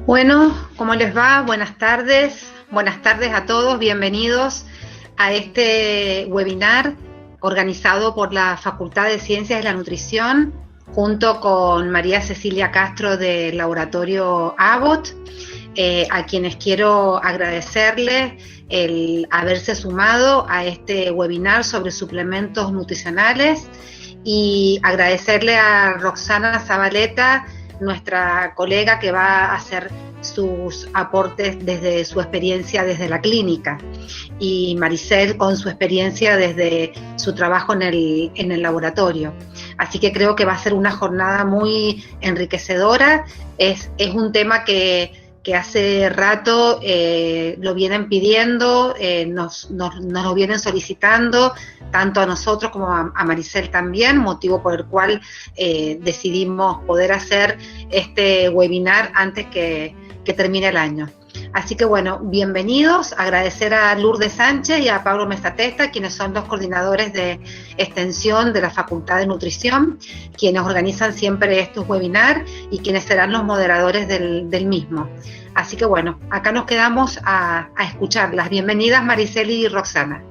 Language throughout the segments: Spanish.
Bueno, ¿cómo les va? Buenas tardes. Buenas tardes a todos. Bienvenidos a este webinar organizado por la Facultad de Ciencias de la Nutrición junto con María Cecilia Castro del Laboratorio Abbott, a quienes quiero agradecerles el haberse sumado a este webinar sobre suplementos nutricionales y agradecerle a Roxana Zabaleta, nuestra colega que va a hacer sus aportes desde su experiencia desde la clínica, y Maricel con su experiencia desde su trabajo en el laboratorio. Así que creo que va a ser una jornada muy enriquecedora. Es un tema que hace rato lo vienen pidiendo, nos lo vienen solicitando, tanto a nosotros como a Maricel también, motivo por el cual decidimos poder hacer este webinar antes que termine el año. Así que bueno, bienvenidos, agradecer a Lourdes Sánchez y a Pablo Mesatesta, quienes son los coordinadores de extensión de la Facultad de Nutrición, quienes organizan siempre estos webinars y quienes serán los moderadores del mismo. Así que bueno, acá nos quedamos a escucharlas. Bienvenidas Maricel y Roxana.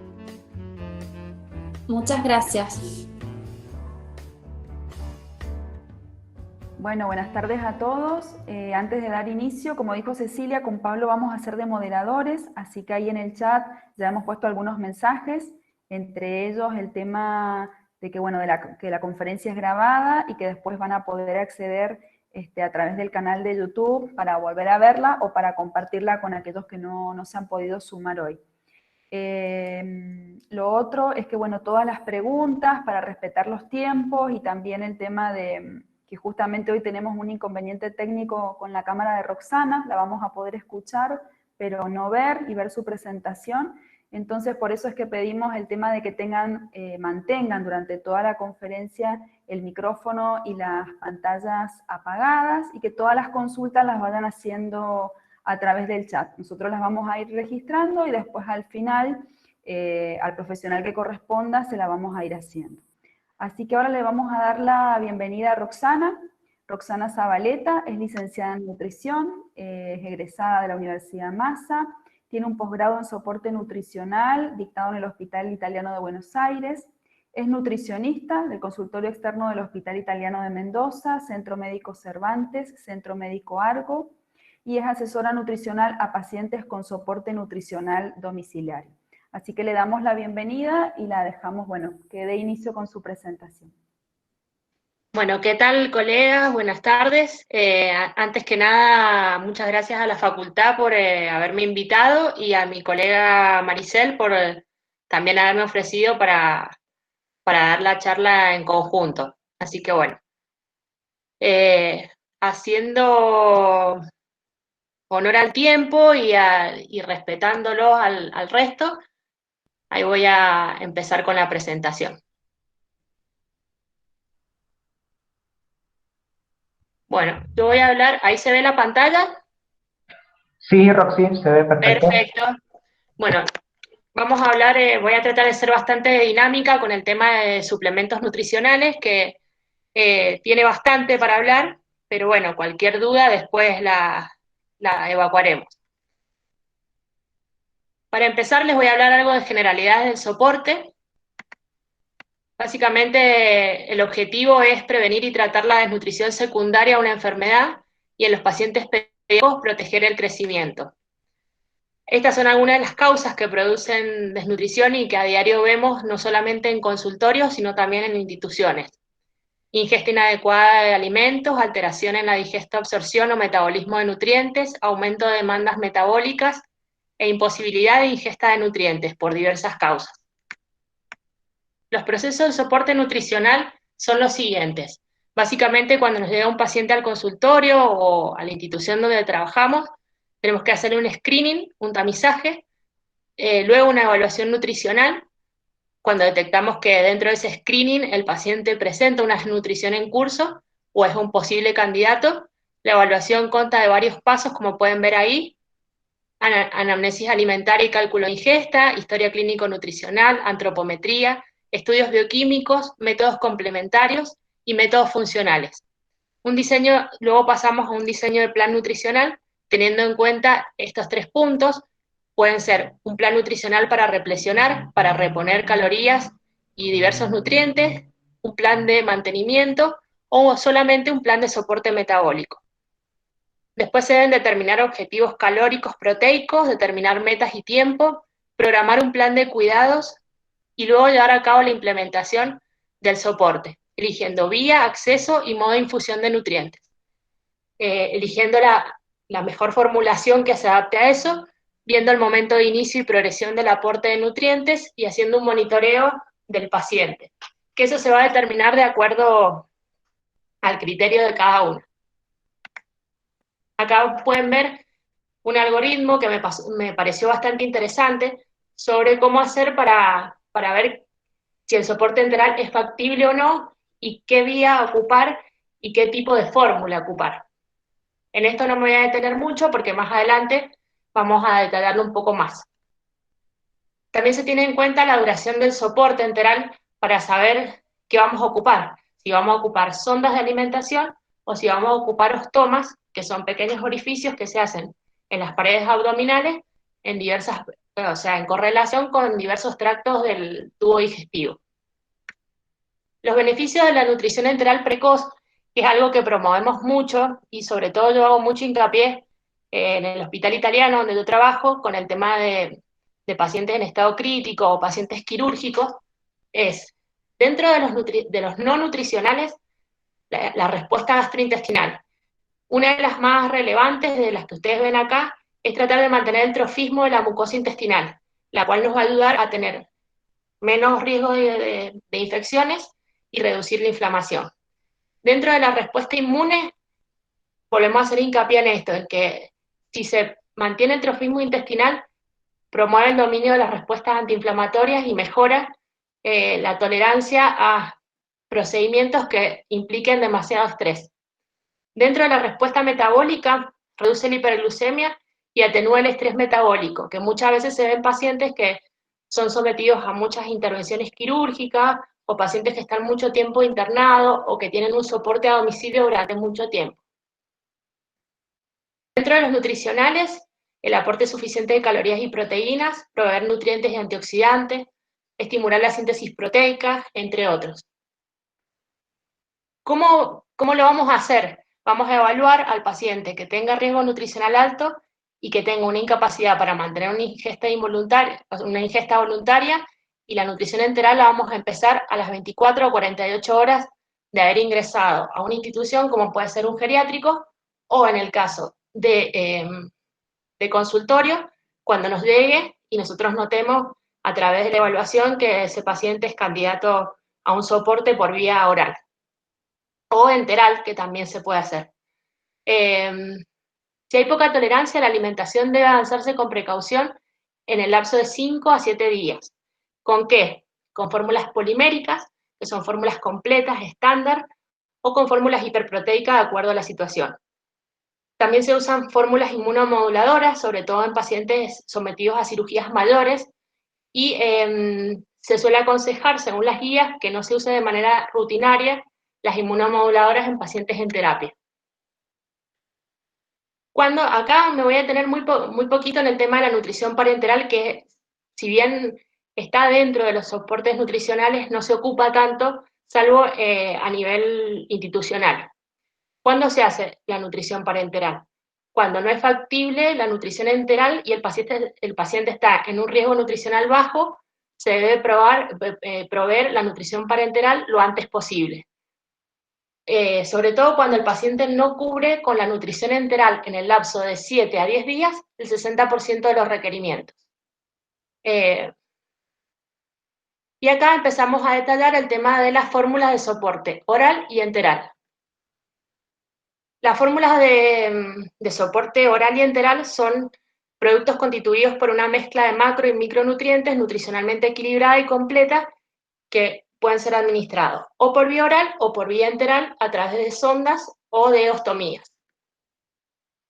Muchas gracias. Bueno, buenas tardes a todos. Antes de dar inicio, como dijo Cecilia, con Pablo vamos a ser de moderadores, así que ahí en el chat ya hemos puesto algunos mensajes, entre ellos el tema de que, bueno, que la conferencia es grabada y que después van a poder acceder a través del canal de YouTube para volver a verla o para compartirla con aquellos que no se han podido sumar hoy. Lo otro es que, bueno, todas las preguntas para respetar los tiempos y también el tema de que justamente hoy tenemos un inconveniente técnico con la cámara de Roxana, la vamos a poder escuchar, pero no ver y ver su presentación. Entonces, por eso es que pedimos el tema de que mantengan durante toda la conferencia el micrófono y las pantallas apagadas y que todas las consultas las vayan haciendo a través del chat. Nosotros las vamos a ir registrando y después al final, al profesional que corresponda, se la vamos a ir haciendo. Así que ahora le vamos a dar la bienvenida a Roxana. Roxana Zabaleta es licenciada en nutrición, es egresada de la Universidad Massa, tiene un posgrado en soporte nutricional dictado en el Hospital Italiano de Buenos Aires, es nutricionista del consultorio externo del Hospital Italiano de Mendoza, Centro Médico Cervantes, Centro Médico Argo, y es asesora nutricional a pacientes con soporte nutricional domiciliario. Así que le damos la bienvenida y la dejamos, bueno, que dé inicio con su presentación. Bueno, ¿qué tal, colegas? Buenas tardes. Antes que nada, muchas gracias a la facultad por haberme invitado y a mi colega Maricel por también haberme ofrecido para dar la charla en conjunto. Así que bueno, haciendo honor al tiempo y respetándolo al resto, ahí voy a empezar con la presentación. Bueno, yo voy a hablar, ¿ahí se ve la pantalla? Sí, Roxy, se ve perfecto. Perfecto. Bueno, vamos a hablar, voy a tratar de ser bastante dinámica con el tema de suplementos nutricionales, que tiene bastante para hablar, pero bueno, cualquier duda después la evacuaremos. Para empezar, les voy a hablar algo de generalidades del soporte. Básicamente, el objetivo es prevenir y tratar la desnutrición secundaria a una enfermedad y en los pacientes pediátricos proteger el crecimiento. Estas son algunas de las causas que producen desnutrición y que a diario vemos no solamente en consultorios, sino también en instituciones. Ingesta inadecuada de alimentos, alteración en la digesta, absorción o metabolismo de nutrientes, aumento de demandas metabólicas e imposibilidad de ingesta de nutrientes por diversas causas. Los procesos de soporte nutricional son los siguientes. Básicamente, cuando nos llega un paciente al consultorio o a la institución donde trabajamos, tenemos que hacerle un screening, un tamizaje, luego una evaluación nutricional. Cuando detectamos que dentro de ese screening el paciente presenta una desnutrición en curso o es un posible candidato, la evaluación consta de varios pasos, como pueden ver ahí: anamnesis alimentaria y cálculo de ingesta, historia clínico-nutricional, antropometría, estudios bioquímicos, métodos complementarios y métodos funcionales. Luego pasamos a un diseño de plan nutricional teniendo en cuenta estos 3 puntos. Pueden ser un plan nutricional para replecionar, para reponer calorías y diversos nutrientes, un plan de mantenimiento o solamente un plan de soporte metabólico. Después se deben determinar objetivos calóricos proteicos, determinar metas y tiempo, programar un plan de cuidados y luego llevar a cabo la implementación del soporte, eligiendo vía, acceso y modo de infusión de nutrientes. Eligiendo la mejor formulación que se adapte a eso, viendo el momento de inicio y progresión del aporte de nutrientes y haciendo un monitoreo del paciente, que eso se va a determinar de acuerdo al criterio de cada uno. Acá pueden ver un algoritmo que me pareció bastante interesante sobre cómo hacer para ver si el soporte enteral es factible o no y qué vía ocupar y qué tipo de fórmula ocupar. En esto no me voy a detener mucho porque más adelante vamos a detallarlo un poco más. También se tiene en cuenta la duración del soporte enteral para saber qué vamos a ocupar. Si vamos a ocupar sondas de alimentación o si vamos a ocupar ostomas, que son pequeños orificios que se hacen en las paredes abdominales en correlación con diversos tractos del tubo digestivo. Los beneficios de la nutrición enteral precoz, que es algo que promovemos mucho y sobre todo yo hago mucho hincapié en el hospital italiano donde yo trabajo con el tema de pacientes en estado crítico o pacientes quirúrgicos, es dentro de los no nutricionales la respuesta gastrointestinal. Una de las más relevantes de las que ustedes ven acá es tratar de mantener el trofismo de la mucosa intestinal, la cual nos va a ayudar a tener menos riesgo de infecciones y reducir la inflamación. Dentro de la respuesta inmune, volvemos a hacer hincapié en esto, en que si se mantiene el trofismo intestinal, promueve el dominio de las respuestas antiinflamatorias y mejora la tolerancia a procedimientos que impliquen demasiado estrés. Dentro de la respuesta metabólica, reduce la hiperglucemia y atenúa el estrés metabólico, que muchas veces se ven pacientes que son sometidos a muchas intervenciones quirúrgicas o pacientes que están mucho tiempo internados o que tienen un soporte a domicilio durante mucho tiempo. Dentro de los nutricionales, el aporte suficiente de calorías y proteínas, proveer nutrientes y antioxidantes, estimular la síntesis proteica, entre otros. ¿Cómo lo vamos a hacer? Vamos a evaluar al paciente que tenga riesgo nutricional alto y que tenga una incapacidad para mantener una ingesta voluntaria, y la nutrición enteral la vamos a empezar a las 24 o 48 horas de haber ingresado a una institución como puede ser un geriátrico o en el caso de consultorio, cuando nos llegue y nosotros notemos a través de la evaluación que ese paciente es candidato a un soporte por vía oral o enteral, que también se puede hacer. Si hay poca tolerancia, la alimentación debe avanzarse con precaución en el lapso de 5 a 7 días. ¿Con qué? Con fórmulas poliméricas, que son fórmulas completas, estándar, o con fórmulas hiperproteicas de acuerdo a la situación. También se usan fórmulas inmunomoduladoras, sobre todo en pacientes sometidos a cirugías mayores, y se suele aconsejar, según las guías, que no se use de manera rutinaria las inmunomoduladoras en pacientes en terapia. Acá me voy a detener muy poquito en el tema de la nutrición parenteral, que si bien está dentro de los soportes nutricionales, no se ocupa tanto, salvo a nivel institucional. ¿Cuándo se hace la nutrición parenteral? Cuando no es factible la nutrición enteral y el paciente está en un riesgo nutricional bajo, se debe proveer la nutrición parenteral lo antes posible. Sobre todo cuando el paciente no cubre con la nutrición enteral en el lapso de 7 a 10 días el 60% de los requerimientos. Y acá empezamos a detallar el tema de las fórmulas de soporte oral y enteral. Las fórmulas de soporte oral y enteral son productos constituidos por una mezcla de macro y micronutrientes nutricionalmente equilibrada y completa que pueden ser administrados o por vía oral o por vía enteral a través de sondas o de ostomías.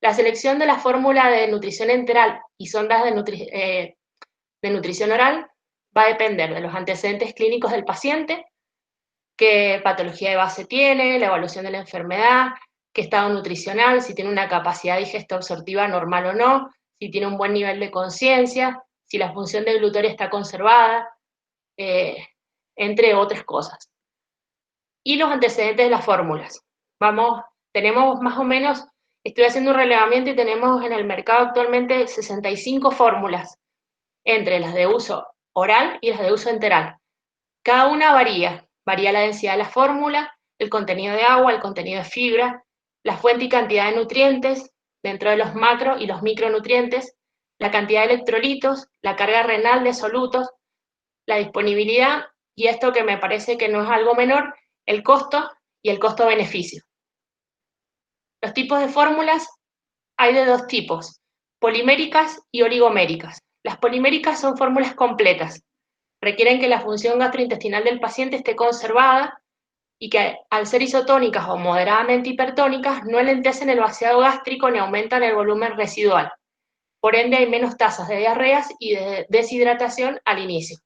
La selección de la fórmula de nutrición enteral y sondas de nutrición oral va a depender de los antecedentes clínicos del paciente, qué patología de base tiene, la evaluación de la enfermedad, qué estado nutricional, si tiene una capacidad digesto-absortiva normal o no, si tiene un buen nivel de conciencia, si la función del glutorio está conservada, entre otras cosas. Y los antecedentes de las fórmulas. Tenemos más o menos, estoy haciendo un relevamiento y tenemos en el mercado actualmente 65 fórmulas, entre las de uso oral y las de uso enteral. Cada una varía la densidad de la fórmula, el contenido de agua, el contenido de fibra, la fuente y cantidad de nutrientes dentro de los macro y los micronutrientes, la cantidad de electrolitos, la carga renal de solutos, la disponibilidad y esto que me parece que no es algo menor, el costo y el costo-beneficio. Los tipos de fórmulas hay de dos tipos, poliméricas y oligoméricas. Las poliméricas son fórmulas completas, requieren que la función gastrointestinal del paciente esté conservada y que al ser isotónicas o moderadamente hipertónicas no enlentecen el vaciado gástrico ni aumentan el volumen residual. Por ende hay menos tasas de diarreas y de deshidratación al inicio.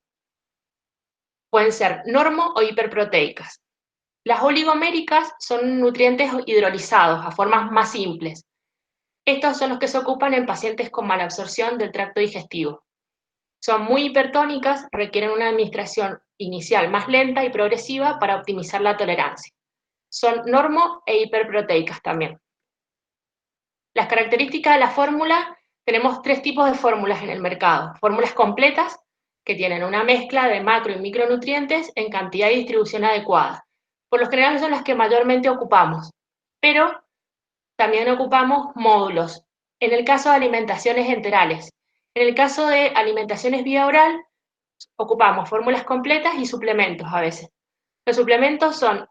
Pueden ser normo o hiperproteicas. Las oligoméricas son nutrientes hidrolizados a formas más simples. Estos son los que se ocupan en pacientes con malabsorción del tracto digestivo. Son muy hipertónicas, requieren una administración inicial más lenta y progresiva para optimizar la tolerancia. Son normo e hiperproteicas también. Las características de la fórmula, tenemos tres tipos de fórmulas en el mercado. Fórmulas completas, que tienen una mezcla de macro y micronutrientes en cantidad y distribución adecuada. Por lo general son las que mayormente ocupamos, pero también ocupamos módulos. En el caso de alimentaciones enterales. En el caso de alimentaciones vía oral, ocupamos fórmulas completas y suplementos a veces. Los suplementos son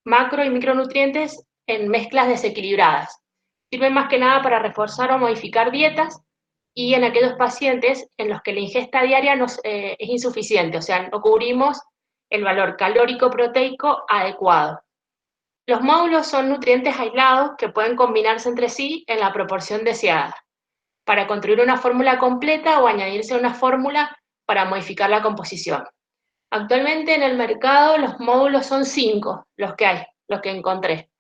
macro y micronutrientes en mezclas desequilibradas. Sirven más que nada para reforzar o modificar dietas y en aquellos pacientes en los que la ingesta diaria es insuficiente, o sea, no cubrimos el valor calórico proteico adecuado. Los módulos son nutrientes aislados que pueden combinarse entre sí en la proporción deseada, para construir una fórmula completa o añadirse una fórmula para modificar la composición. Actualmente en el mercado los módulos son 5 los que hay, los que encontré.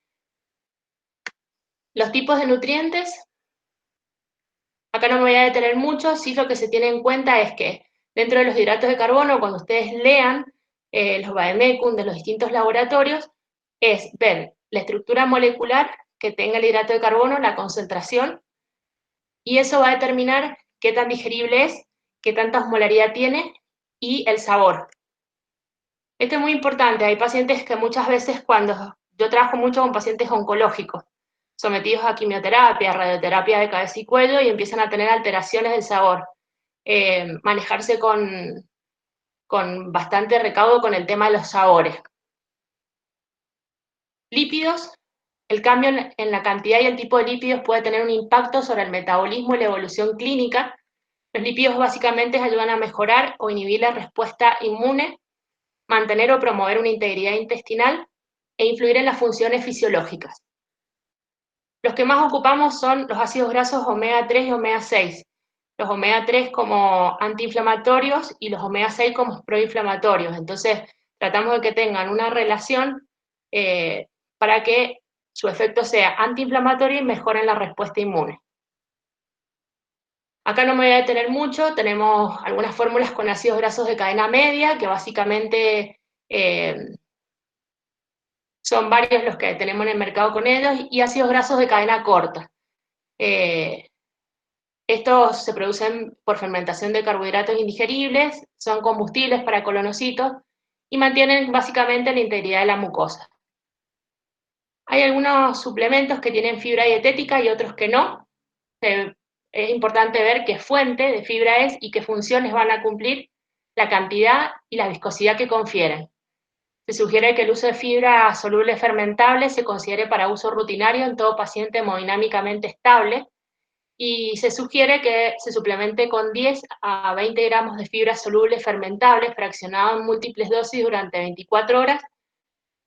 Los tipos de nutrientes, acá no me voy a detener mucho, sí lo que se tiene en cuenta es que dentro de los hidratos de carbono, cuando ustedes lean los vademecum de los distintos laboratorios, es ver la estructura molecular que tenga el hidrato de carbono, la concentración, y eso va a determinar qué tan digerible es, qué tanta osmolaridad tiene y el sabor. Esto es muy importante, hay pacientes que muchas veces yo trabajo mucho con pacientes oncológicos, sometidos a quimioterapia, radioterapia de cabeza y cuello y empiezan a tener alteraciones del sabor. Manejarse con bastante recaudo con el tema de los sabores. Lípidos, el cambio en la cantidad y el tipo de lípidos puede tener un impacto sobre el metabolismo y la evolución clínica. Los lípidos básicamente ayudan a mejorar o inhibir la respuesta inmune, mantener o promover una integridad intestinal e influir en las funciones fisiológicas. Los que más ocupamos son los ácidos grasos omega 3 y omega 6. Los omega 3 como antiinflamatorios y los omega 6 como proinflamatorios. Entonces, tratamos de que tengan una relación para que su efecto sea antiinflamatorio y mejoren la respuesta inmune. Acá no me voy a detener mucho, tenemos algunas fórmulas con ácidos grasos de cadena media, que básicamente son varios los que tenemos en el mercado con ellos, y ácidos grasos de cadena corta. Estos se producen por fermentación de carbohidratos indigeribles, son combustibles para colonocitos y mantienen básicamente la integridad de la mucosa. Hay algunos suplementos que tienen fibra dietética y otros que no. Es importante ver qué fuente de fibra es y qué funciones van a cumplir, la cantidad y la viscosidad que confieren. Se sugiere que el uso de fibra soluble fermentable se considere para uso rutinario en todo paciente hemodinámicamente estable y se sugiere que se suplemente con 10 a 20 gramos de fibra soluble fermentable fraccionado en múltiples dosis durante 24 horas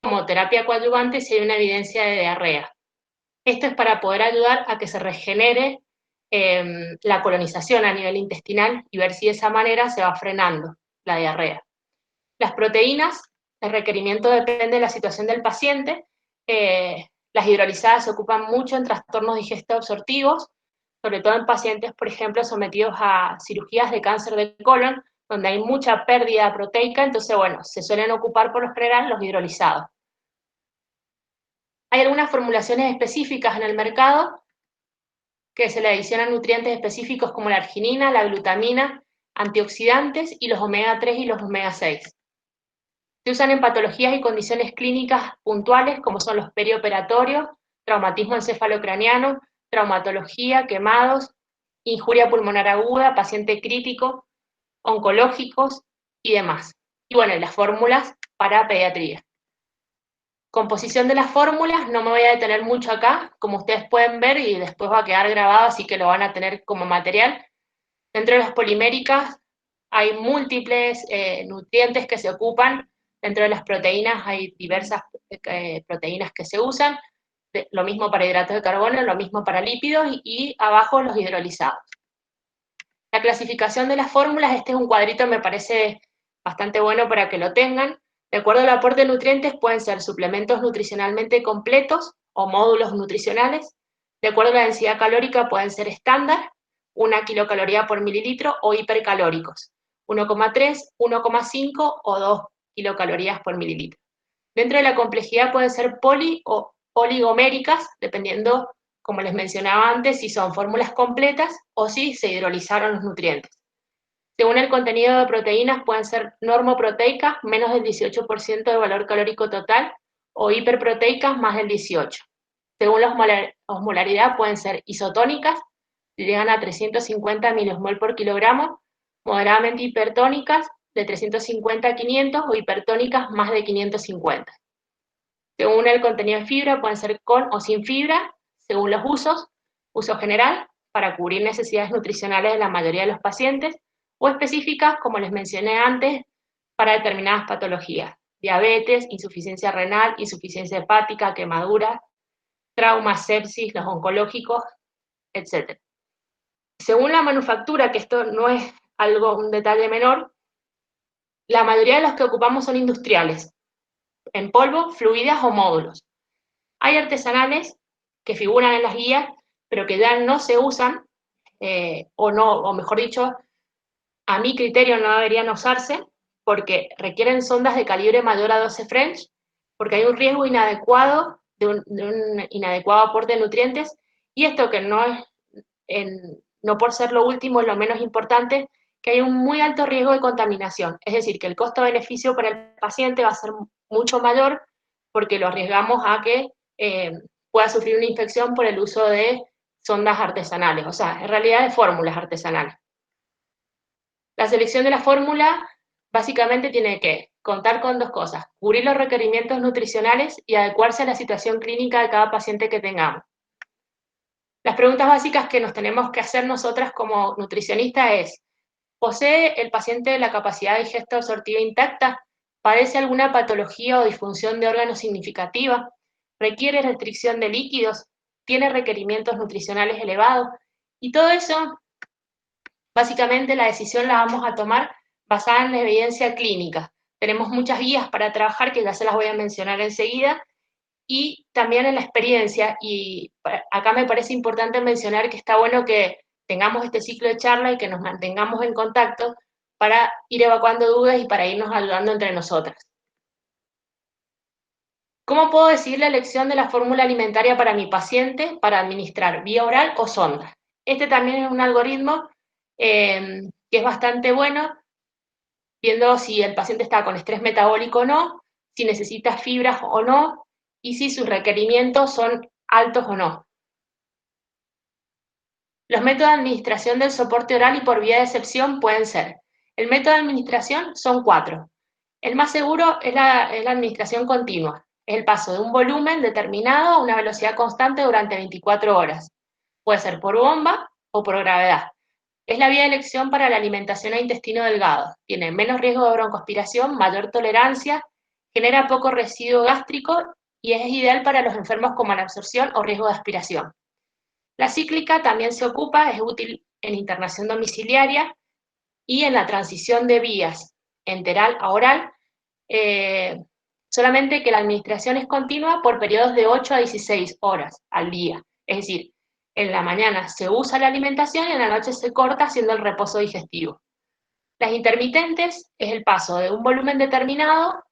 como terapia coadyuvante si hay una evidencia de diarrea. Esto es para poder ayudar a que se regenere la colonización a nivel intestinal y ver si de esa manera se va frenando la diarrea. Las proteínas, el requerimiento depende de la situación del paciente. Las hidrolizadas se ocupan mucho en trastornos digesto-absortivos, sobre todo en pacientes, por ejemplo, sometidos a cirugías de cáncer de colon, donde hay mucha pérdida proteica, entonces, bueno, se suelen ocupar por lo general los hidrolizados. Hay algunas formulaciones específicas en el mercado que se le adicionan nutrientes específicos como la arginina, la glutamina, antioxidantes y los omega 3 y los omega 6. Se usan en patologías y condiciones clínicas puntuales como son los perioperatorios, traumatismo encefalocraniano, traumatología, quemados, injuria pulmonar aguda, paciente crítico, oncológicos y demás. Y bueno, las fórmulas para pediatría. Composición de las fórmulas, no me voy a detener mucho acá, como ustedes pueden ver, y después va a quedar grabado, así que lo van a tener como material. Dentro de las poliméricas hay múltiples nutrientes que se ocupan. Dentro de las proteínas hay diversas proteínas que se usan, lo mismo para hidratos de carbono, lo mismo para lípidos, y abajo los hidrolizados. La clasificación de las fórmulas, este es un cuadrito, me parece bastante bueno para que lo tengan. De acuerdo al aporte de nutrientes, pueden ser suplementos nutricionalmente completos o módulos nutricionales. De acuerdo a la densidad calórica, pueden ser estándar, 1 kilocaloría por mililitro, o hipercalóricos, 1,3, 1,5 o 2 kilocalorías por mililitro. Dentro de la complejidad pueden ser poli o oligoméricas, dependiendo, como les mencionaba antes, si son fórmulas completas o si se hidrolizaron los nutrientes. Según el contenido de proteínas, pueden ser normoproteicas, menos del 18% de valor calórico total, o hiperproteicas, más del 18%. Según la osmolaridad, pueden ser isotónicas, llegan a 350 milimol por kilogramo, moderadamente hipertónicas, de 350 a 500, o hipertónicas, más de 550. Según el contenido de fibra, pueden ser con o sin fibra, según los usos, uso general, para cubrir necesidades nutricionales de la mayoría de los pacientes, o específicas, como les mencioné antes, para determinadas patologías: diabetes, insuficiencia renal, insuficiencia hepática, quemadura, trauma, sepsis, los oncológicos, etc. Según la manufactura, que esto no es un detalle menor, la mayoría de los que ocupamos son industriales, en polvo, fluidas o módulos. Hay artesanales que figuran en las guías, pero que ya no se usan, o mejor dicho, a mi criterio no deberían usarse, porque requieren sondas de calibre mayor a 12 French, porque hay un riesgo inadecuado de un inadecuado aporte de nutrientes, y esto que no por ser lo último, es lo menos importante, que hay un muy alto riesgo de contaminación, es decir, que el costo-beneficio para el paciente va a ser mucho mayor, porque lo arriesgamos a que pueda sufrir una infección por el uso de sondas artesanales, o sea, en realidad de fórmulas artesanales. La selección de la fórmula básicamente tiene que contar con dos cosas: cubrir los requerimientos nutricionales y adecuarse a la situación clínica de cada paciente que tengamos. Las preguntas básicas que nos tenemos que hacer nosotras como nutricionistas es: ¿posee el paciente la capacidad digesto-absortiva intacta? ¿Padece alguna patología o disfunción de órganos significativa? ¿Requiere restricción de líquidos? ¿Tiene requerimientos nutricionales elevados? Y todo eso, básicamente la decisión la vamos a tomar basada en la evidencia clínica. Tenemos muchas guías para trabajar, que ya se las voy a mencionar enseguida, y también en la experiencia, y acá me parece importante mencionar que está bueno que tengamos este ciclo de charla y que nos mantengamos en contacto para ir evacuando dudas y para irnos ayudando entre nosotras. ¿Cómo puedo decidir la elección de la fórmula alimentaria para mi paciente para administrar vía oral o sonda? Este también es un algoritmo que es bastante bueno, viendo si el paciente está con estrés metabólico o no, si necesita fibras o no, y si sus requerimientos son altos o no. Los métodos de administración del soporte oral y por vía de excepción pueden ser: el método de administración son 4. El más seguro es la administración continua. Es el paso de un volumen determinado a una velocidad constante durante 24 horas. Puede ser por bomba o por gravedad. Es la vía de elección para la alimentación a intestino delgado. Tiene menos riesgo de broncoaspiración, mayor tolerancia, genera poco residuo gástrico y es ideal para los enfermos con malabsorción o riesgo de aspiración. La cíclica también se ocupa, es útil en internación domiciliaria y en la transición de vías enteral a oral, solamente que la administración es continua por periodos de 8 a 16 horas al día. Es decir, en la mañana se usa la alimentación y en la noche se corta haciendo el reposo digestivo. Las intermitentes es el paso de un volumen determinado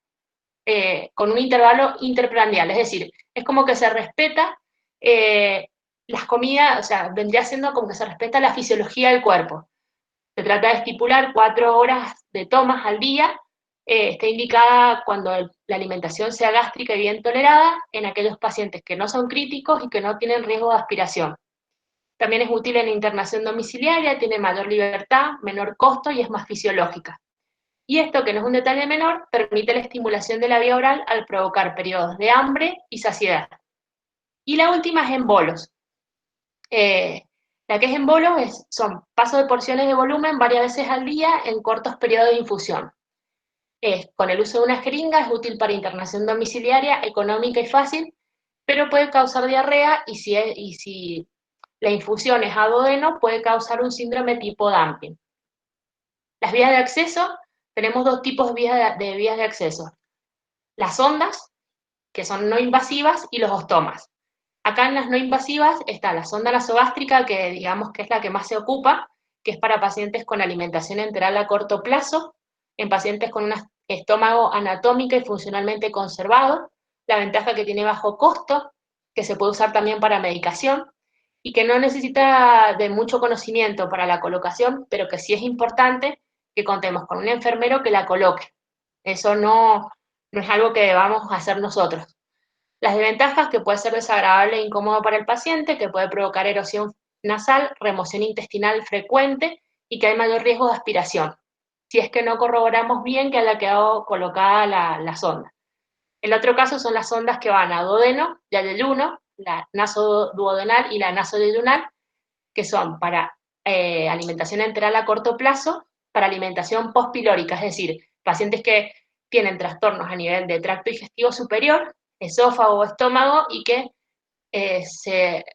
con un intervalo interprandial, es decir, es como que se respeta las comidas, o sea, vendría siendo como que se respeta la fisiología del cuerpo. Se trata de estipular 4 horas de tomas al día, está indicada cuando la alimentación sea gástrica y bien tolerada en aquellos pacientes que no son críticos y que no tienen riesgo de aspiración. También es útil en la internación domiciliaria, tiene mayor libertad, menor costo y es más fisiológica. Y esto, que no es un detalle menor, permite la estimulación de la vía oral al provocar periodos de hambre y saciedad. Y la última es en bolos. La que es en bolos son pasos de porciones de volumen varias veces al día en cortos periodos de infusión. Con el uso de una jeringa es útil para internación domiciliaria, económica y fácil, pero puede causar diarrea y si la infusión es a duodeno puede causar un síndrome tipo dumping. Las vías de acceso, tenemos dos tipos de vías de acceso. Las sondas, que son no invasivas, y los ostomas. Acá en las no invasivas está la sonda nasogástrica, que digamos que es la que más se ocupa, que es para pacientes con alimentación enteral a corto plazo, en pacientes con un estómago anatómico y funcionalmente conservado, la ventaja que tiene bajo costo, que se puede usar también para medicación, y que no necesita de mucho conocimiento para la colocación, pero que sí es importante que contemos con un enfermero que la coloque. Eso no es algo que debamos hacer nosotros. Las desventajas, que puede ser desagradable e incómodo para el paciente, que puede provocar erosión nasal, remoción intestinal frecuente y que hay mayor riesgo de aspiración, si es que no corroboramos bien que haya quedado colocada la sonda. El otro caso son las sondas que van a duodeno y a yeyuno, la nasoduodenal y la nasoyeyunal, que son para alimentación enteral a corto plazo, para alimentación postpilórica, es decir, pacientes que tienen trastornos a nivel de tracto digestivo superior, esófago o estómago, y que se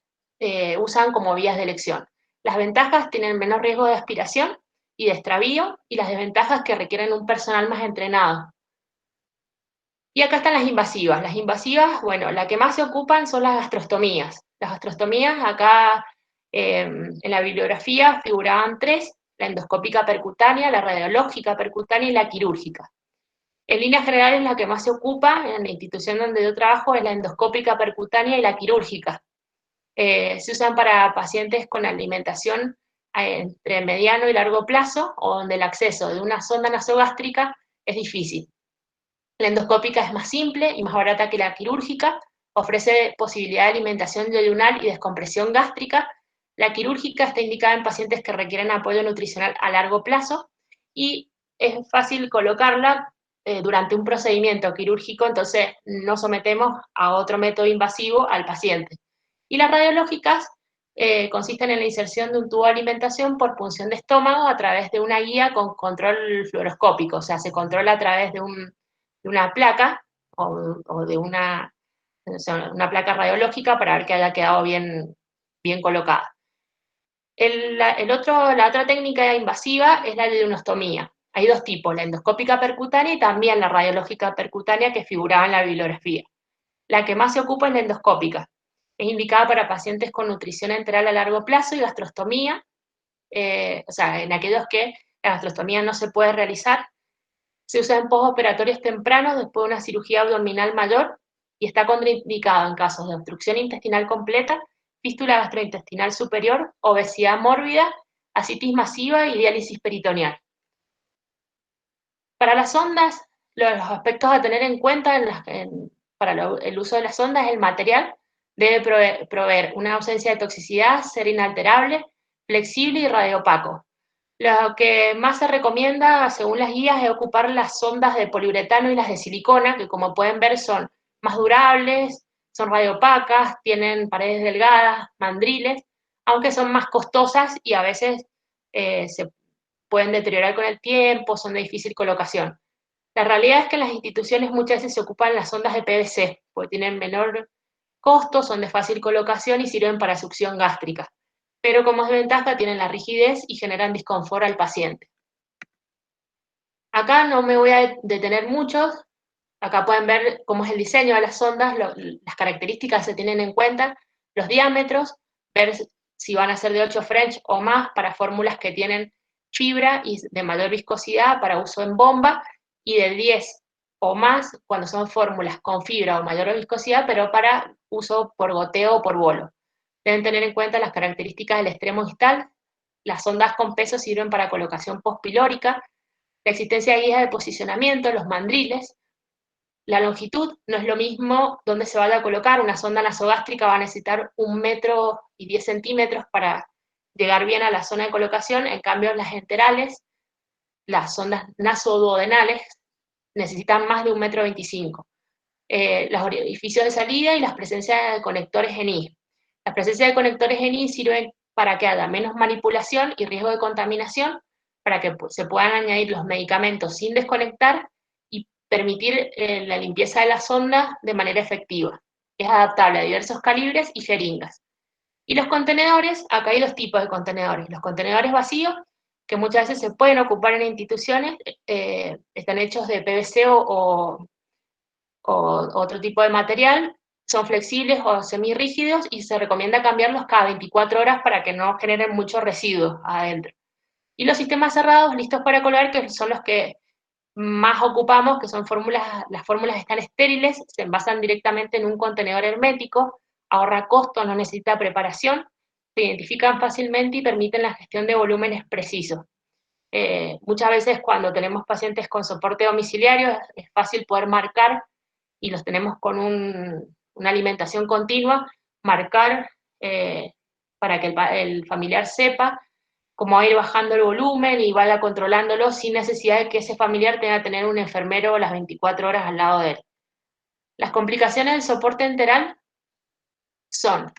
usan como vías de elección. Las ventajas tienen menor riesgo de aspiración y de extravío, y las desventajas que requieren un personal más entrenado. Y acá están las invasivas. Las invasivas, bueno, la que más se ocupan son las gastrostomías. Las gastrostomías, acá en la bibliografía figuraban 3, la endoscópica percutánea, la radiológica percutánea y la quirúrgica. En líneas generales, la que más se ocupa en la institución donde yo trabajo es la endoscópica percutánea y la quirúrgica. Se usan para pacientes con alimentación entre mediano y largo plazo, o donde el acceso de una sonda nasogástrica es difícil. La endoscópica es más simple y más barata que la quirúrgica, ofrece posibilidad de alimentación yeyunal y descompresión gástrica. La quirúrgica está indicada en pacientes que requieren apoyo nutricional a largo plazo y es fácil colocarla durante un procedimiento quirúrgico, entonces no sometemos a otro método invasivo al paciente. Y las radiológicas consisten en la inserción de un tubo de alimentación por punción de estómago a través de una guía con control fluoroscópico, o sea, se controla a través de una placa o de una placa radiológica para ver que haya quedado bien colocada. La otra técnica invasiva es la yeyunostomía. Hay dos tipos, la endoscópica percutánea y también la radiológica percutánea, que figuraba en la bibliografía. La que más se ocupa es la endoscópica. Es indicada para pacientes con nutrición enteral a largo plazo y gastrostomía, o sea, en aquellos que la gastrostomía no se puede realizar. Se usa en postoperatorios tempranos después de una cirugía abdominal mayor y está contraindicado en casos de obstrucción intestinal completa, fístula gastrointestinal superior, obesidad mórbida, ascitis masiva y diálisis peritoneal. Para las sondas, los aspectos a tener en cuenta para el uso de las sondas es el material. Debe proveer una ausencia de toxicidad, ser inalterable, flexible y radioopaco. Lo que más se recomienda, según las guías, es ocupar las sondas de poliuretano y las de silicona, que como pueden ver son más durables, son radiopacas, tienen paredes delgadas, mandriles, aunque son más costosas y a veces se pueden deteriorar con el tiempo, son de difícil colocación. La realidad es que en las instituciones muchas veces se ocupan las sondas de PVC, porque tienen menor costo, son de fácil colocación y sirven para succión gástrica. Pero como desventaja tienen la rigidez y generan disconfort al paciente. Acá no me voy a detener mucho Acá pueden ver cómo es el diseño de las sondas, las características se tienen en cuenta, los diámetros, ver si van a ser de 8 French o más para fórmulas que tienen fibra y de mayor viscosidad para uso en bomba, y de 10 o más cuando son fórmulas con fibra o mayor viscosidad, pero para uso por goteo o por bolo. Deben tener en cuenta las características del extremo distal. Las sondas con peso sirven para colocación postpilórica, la existencia de guías de posicionamiento, los mandriles. La longitud no es lo mismo donde se vaya a colocar. Una sonda nasogástrica va a necesitar 1,10 m para llegar bien a la zona de colocación. En cambio, las enterales, las sondas nasoduodenales, necesitan más de 1,25 m. Los orificios de salida y las presencias de conectores en I. Las presencias de conectores en I sirven para que haya menos manipulación y riesgo de contaminación, para que se puedan añadir los medicamentos sin desconectar y permitir la limpieza de la sonda de manera efectiva. Es adaptable a diversos calibres y jeringas. Y los contenedores, acá hay dos tipos de contenedores. Los contenedores vacíos, que muchas veces se pueden ocupar en instituciones, están hechos de PVC o otro tipo de material, son flexibles o semirrígidos y se recomienda cambiarlos cada 24 horas para que no generen mucho residuo adentro. Y los sistemas cerrados listos para colgar, que son los que más ocupamos, que son las fórmulas están estériles, se envasan directamente en un contenedor hermético, ahorra costo, no necesita preparación, se identifican fácilmente y permiten la gestión de volúmenes precisos. Muchas veces cuando tenemos pacientes con soporte domiciliario es fácil poder marcar, y los tenemos con una alimentación continua, marcar para que el familiar sepa cómo va a ir bajando el volumen y vaya controlándolo sin necesidad de que ese familiar tenga que tener un enfermero las 24 horas al lado de él. Las complicaciones del soporte enteral son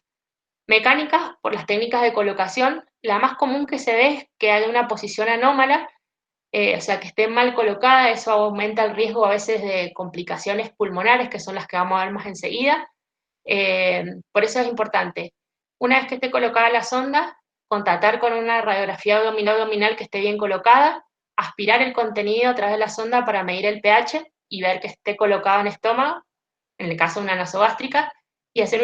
mecánicas por las técnicas de colocación. La más común que se ve es que haya una posición anómala, o sea, que esté mal colocada. Eso aumenta el riesgo a veces de complicaciones pulmonares, que son las que vamos a ver más enseguida. Por eso es importante, una vez que esté colocada la sonda, contactar con una radiografía abdominal que esté bien colocada, aspirar el contenido a través de la sonda para medir el pH y ver que esté colocado en estómago, en el caso de una nasogástrica, y hacer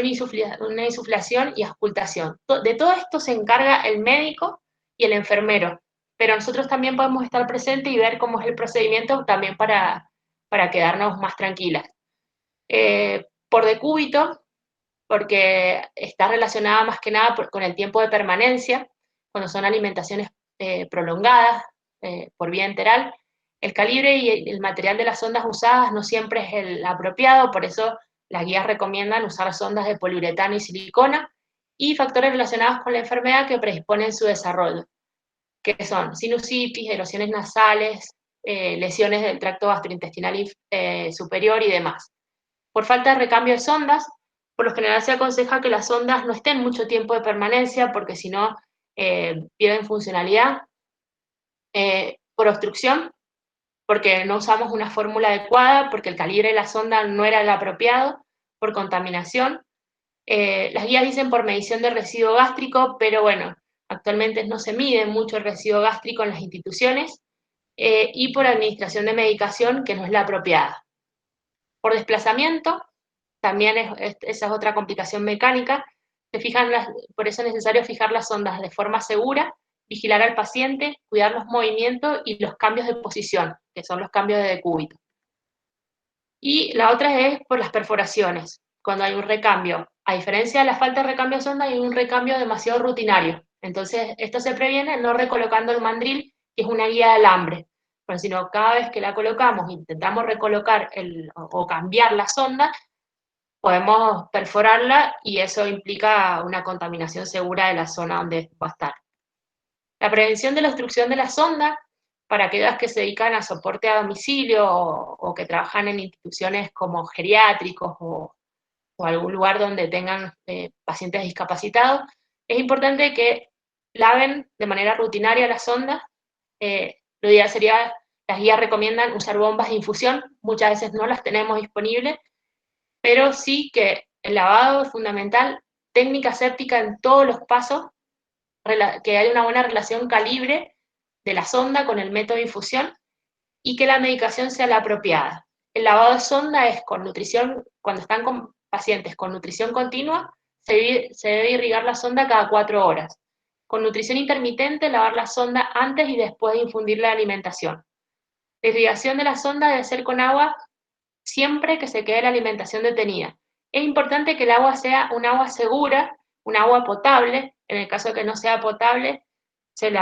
una insuflación y auscultación. De todo esto se encarga el médico y el enfermero, pero nosotros también podemos estar presentes y ver cómo es el procedimiento también para quedarnos más tranquilas. Por decúbito, porque está relacionada más que nada con el tiempo de permanencia, cuando son alimentaciones prolongadas por vía enteral. El calibre y el material de las sondas usadas no siempre es el apropiado, por eso las guías recomiendan usar sondas de poliuretano y silicona, y factores relacionados con la enfermedad que predisponen su desarrollo, que son sinusitis, erosiones nasales, lesiones del tracto gastrointestinal superior y demás. Por falta de recambio de sondas, por lo general se aconseja que las sondas no estén mucho tiempo de permanencia, porque si no pierden funcionalidad. Por obstrucción, porque no usamos una fórmula adecuada, porque el calibre de la sonda no era el apropiado. Por contaminación. Las guías dicen por medición de residuo gástrico, pero bueno, actualmente no se mide mucho el residuo gástrico en las instituciones, y por administración de medicación que no es la apropiada. Por desplazamiento, también esa es otra complicación mecánica. Por eso es necesario fijar las sondas de forma segura, vigilar al paciente, cuidar los movimientos y los cambios de posición, que son los cambios de decúbito. Y la otra es por las perforaciones, cuando hay un recambio. A diferencia de la falta de recambio de sonda, hay un recambio demasiado rutinario. Entonces, esto se previene no recolocando el mandril, que es una guía de alambre, sino cada vez que la colocamos, intentamos recolocar o cambiar la sonda, podemos perforarla y eso implica una contaminación segura de la zona donde va a estar. La prevención de la obstrucción de la sonda, para aquellas que se dedican a soporte a domicilio o que trabajan en instituciones como geriátricos o algún lugar donde tengan pacientes discapacitados, es importante que laven de manera rutinaria la sonda. Lo ideal sería, las guías recomiendan usar bombas de infusión, muchas veces no las tenemos disponibles, pero sí que el lavado es fundamental, técnica séptica en todos los pasos, que haya una buena relación calibre de la sonda con el método de infusión y que la medicación sea la apropiada. el lavado de sonda es con nutrición, cuando están con pacientes con nutrición continua, se debe irrigar la sonda cada 4 horas. Con nutrición intermitente, lavar la sonda antes y después de infundir la alimentación. La irrigación de la sonda debe ser con agua siempre que se quede la alimentación detenida. Es importante que el agua sea un agua segura, un agua potable. En el caso de que no sea potable, se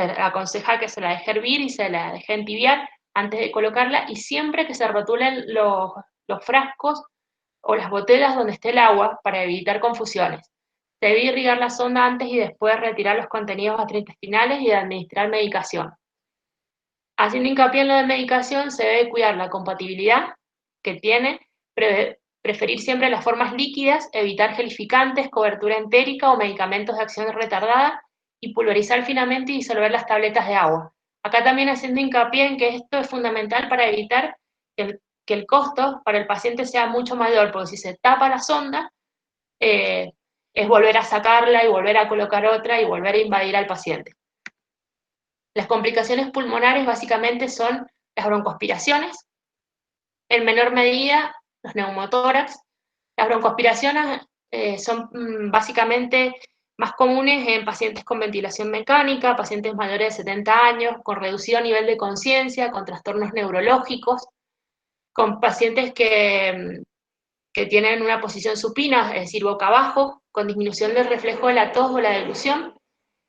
aconseja que se la deje hervir y se la deje entibiar antes de colocarla, y siempre que se rotulen los frascos o las botellas donde esté el agua para evitar confusiones. Se debe irrigar la sonda antes y después retirar los contenidos gastrointestinales y administrar medicación. Haciendo hincapié en lo de medicación, se debe cuidar la compatibilidad que tiene, preferir siempre las formas líquidas, evitar gelificantes, cobertura entérica o medicamentos de acción retardada, y pulverizar finamente y disolver las tabletas de agua. Acá también haciendo hincapié en que esto es fundamental para evitar que el costo para el paciente sea mucho mayor, porque si se tapa la sonda, es volver a sacarla y volver a colocar otra y volver a invadir al paciente. Las complicaciones pulmonares básicamente son las broncoaspiraciones, en menor medida los neumotórax. Las broncoaspiraciones son básicamente más comunes en pacientes con ventilación mecánica, pacientes mayores de 70 años, con reducido nivel de conciencia, con trastornos neurológicos, con pacientes que tienen una posición supina, es decir, boca abajo, con disminución del reflejo de la tos o la deglución.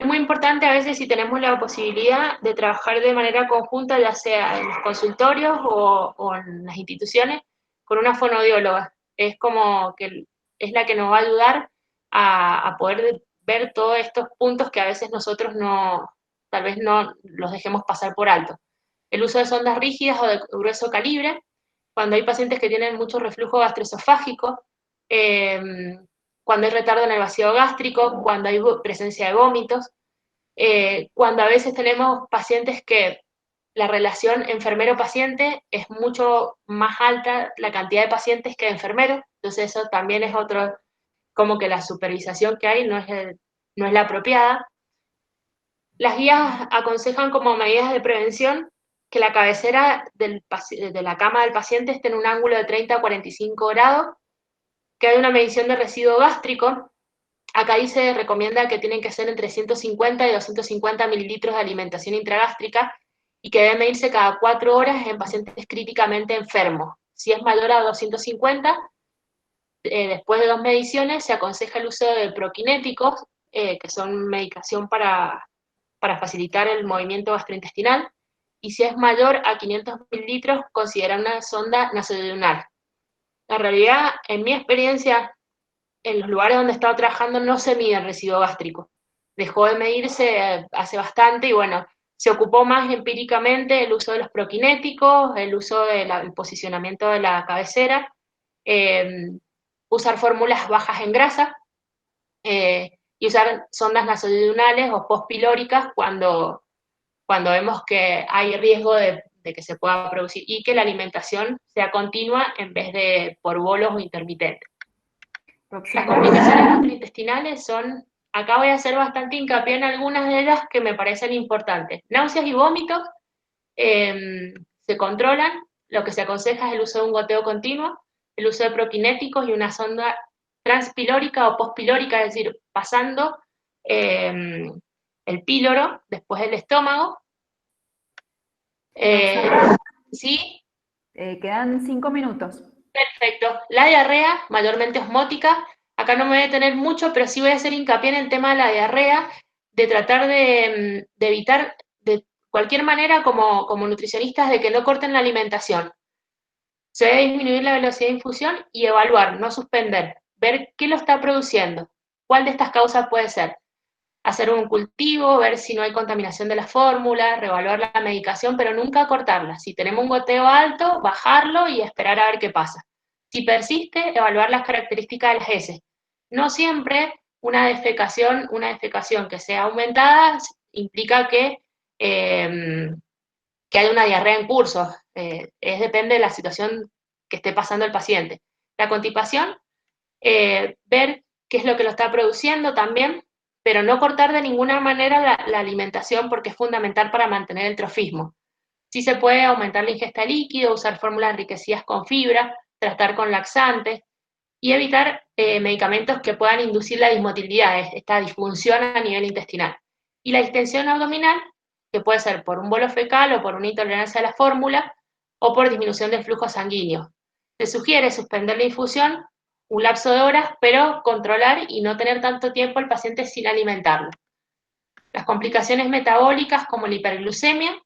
Es muy importante a veces, si tenemos la posibilidad de trabajar de manera conjunta, ya sea en los consultorios o en las instituciones, con una fonoaudióloga. Es como que es la que nos va a ayudar a poder ver todos estos puntos que a veces nosotros tal vez no los dejemos pasar por alto. El uso de sondas rígidas o de grueso calibre, cuando hay pacientes que tienen mucho reflujo gastroesofágico, cuando hay retardo en el vaciado gástrico, cuando hay presencia de vómitos, cuando a veces tenemos pacientes que la relación enfermero-paciente es mucho más alta, la cantidad de pacientes que de enfermeros, entonces eso también es otro, como que la supervisación que hay no es la apropiada. Las guías aconsejan como medidas de prevención que la cabecera de la cama del paciente esté en un ángulo de 30 a 45 grados, que haya una medición de residuo gástrico. Acá recomienda que tienen que ser entre 150 y 250 mililitros de alimentación intragástrica y que debe medirse cada 4 horas en pacientes críticamente enfermos. Si es mayor a 250, después de 2 mediciones se aconseja el uso de prokinéticos, que son medicación para facilitar el movimiento gastrointestinal, y si es mayor a 500 mililitros, considera una sonda nasoduodenal. La realidad, en mi experiencia, en los lugares donde he estado trabajando no se mide el residuo gástrico. Dejó de medirse hace bastante y bueno, se ocupó más empíricamente el uso de los prokinéticos, el uso del posicionamiento de la cabecera, usar fórmulas bajas en grasa, y usar sondas nasoduodenales o postpilóricas cuando vemos que hay riesgo de que se pueda producir, y que la alimentación sea continua en vez de por bolos o intermitentes. Las complicaciones gastrointestinales son, acá voy a hacer bastante hincapié en algunas de ellas que me parecen importantes. Náuseas y vómitos se controlan, lo que se aconseja es el uso de un goteo continuo, el uso de prokinéticos y una sonda transpilórica o postpilórica, es decir, pasando el píloro después del estómago. ¿Sí? Quedan 5 minutos. Perfecto. La diarrea, mayormente osmótica, acá no me voy a detener mucho, pero sí voy a hacer hincapié en el tema de la diarrea, de tratar de evitar de cualquier manera como nutricionistas de que no corten la alimentación. Se debe disminuir la velocidad de infusión y evaluar, no suspender, ver qué lo está produciendo, cuál de estas causas puede ser. Hacer un cultivo, ver si no hay contaminación de la fórmula, reevaluar la medicación, pero nunca cortarla. Si tenemos un goteo alto, bajarlo y esperar a ver qué pasa. Si persiste, evaluar las características de las heces. No siempre una defecación que sea aumentada implica que hay una diarrea en curso. Depende de la situación que esté pasando el paciente. La constipación, ver qué es lo que lo está produciendo también, pero no cortar de ninguna manera la alimentación, porque es fundamental para mantener el trofismo. Sí se puede aumentar la ingesta de líquido, usar fórmulas enriquecidas con fibra, tratar con laxantes y evitar medicamentos que puedan inducir la dismotilidad, esta disfunción a nivel intestinal. Y la distensión abdominal, que puede ser por un bolo fecal o por una intolerancia a la fórmula o por disminución del flujo sanguíneo. Se sugiere suspender la infusión un lapso de horas, pero controlar y no tener tanto tiempo al paciente sin alimentarlo. Las complicaciones metabólicas como la hiperglucemia,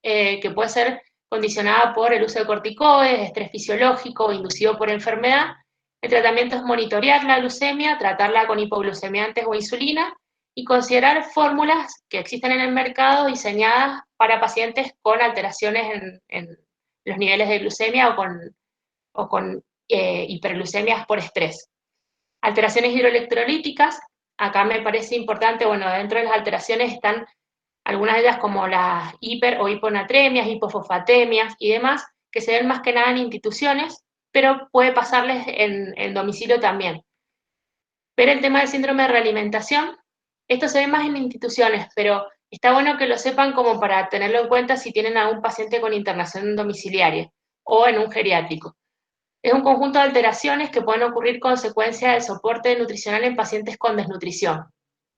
que puede ser condicionada por el uso de corticoides, estrés fisiológico o inducido por enfermedad. El tratamiento es monitorear la glucemia, tratarla con hipoglucemiantes o insulina y considerar fórmulas que existen en el mercado diseñadas para pacientes con alteraciones en los niveles de glucemia o con hiperglucemias por estrés. Alteraciones hidroelectrolíticas, acá me parece importante, bueno, dentro de las alteraciones están algunas de ellas como las hiper o hiponatremias, hipofosfatemias y demás, que se ven más que nada en instituciones, pero puede pasarles en domicilio también. Ver el tema del síndrome de realimentación, esto se ve más en instituciones, pero está bueno que lo sepan como para tenerlo en cuenta si tienen a un paciente con internación domiciliaria o en un geriátrico. Es un conjunto de alteraciones que pueden ocurrir consecuencia del soporte nutricional en pacientes con desnutrición.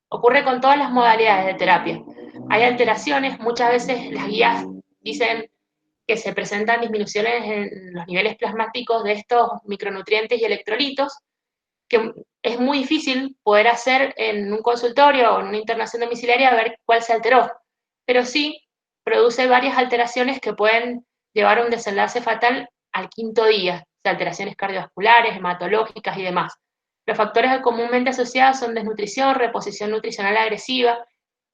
Ocurre con todas las modalidades de terapia. Hay alteraciones, muchas veces las guías dicen que se presentan disminuciones en los niveles plasmáticos de estos micronutrientes y electrolitos, que es muy difícil poder hacer en un consultorio o en una internación domiciliaria ver cuál se alteró, pero sí produce varias alteraciones que pueden llevar a un desenlace fatal al quinto día, alteraciones cardiovasculares, hematológicas y demás. Los factores comúnmente asociados son desnutrición, reposición nutricional agresiva.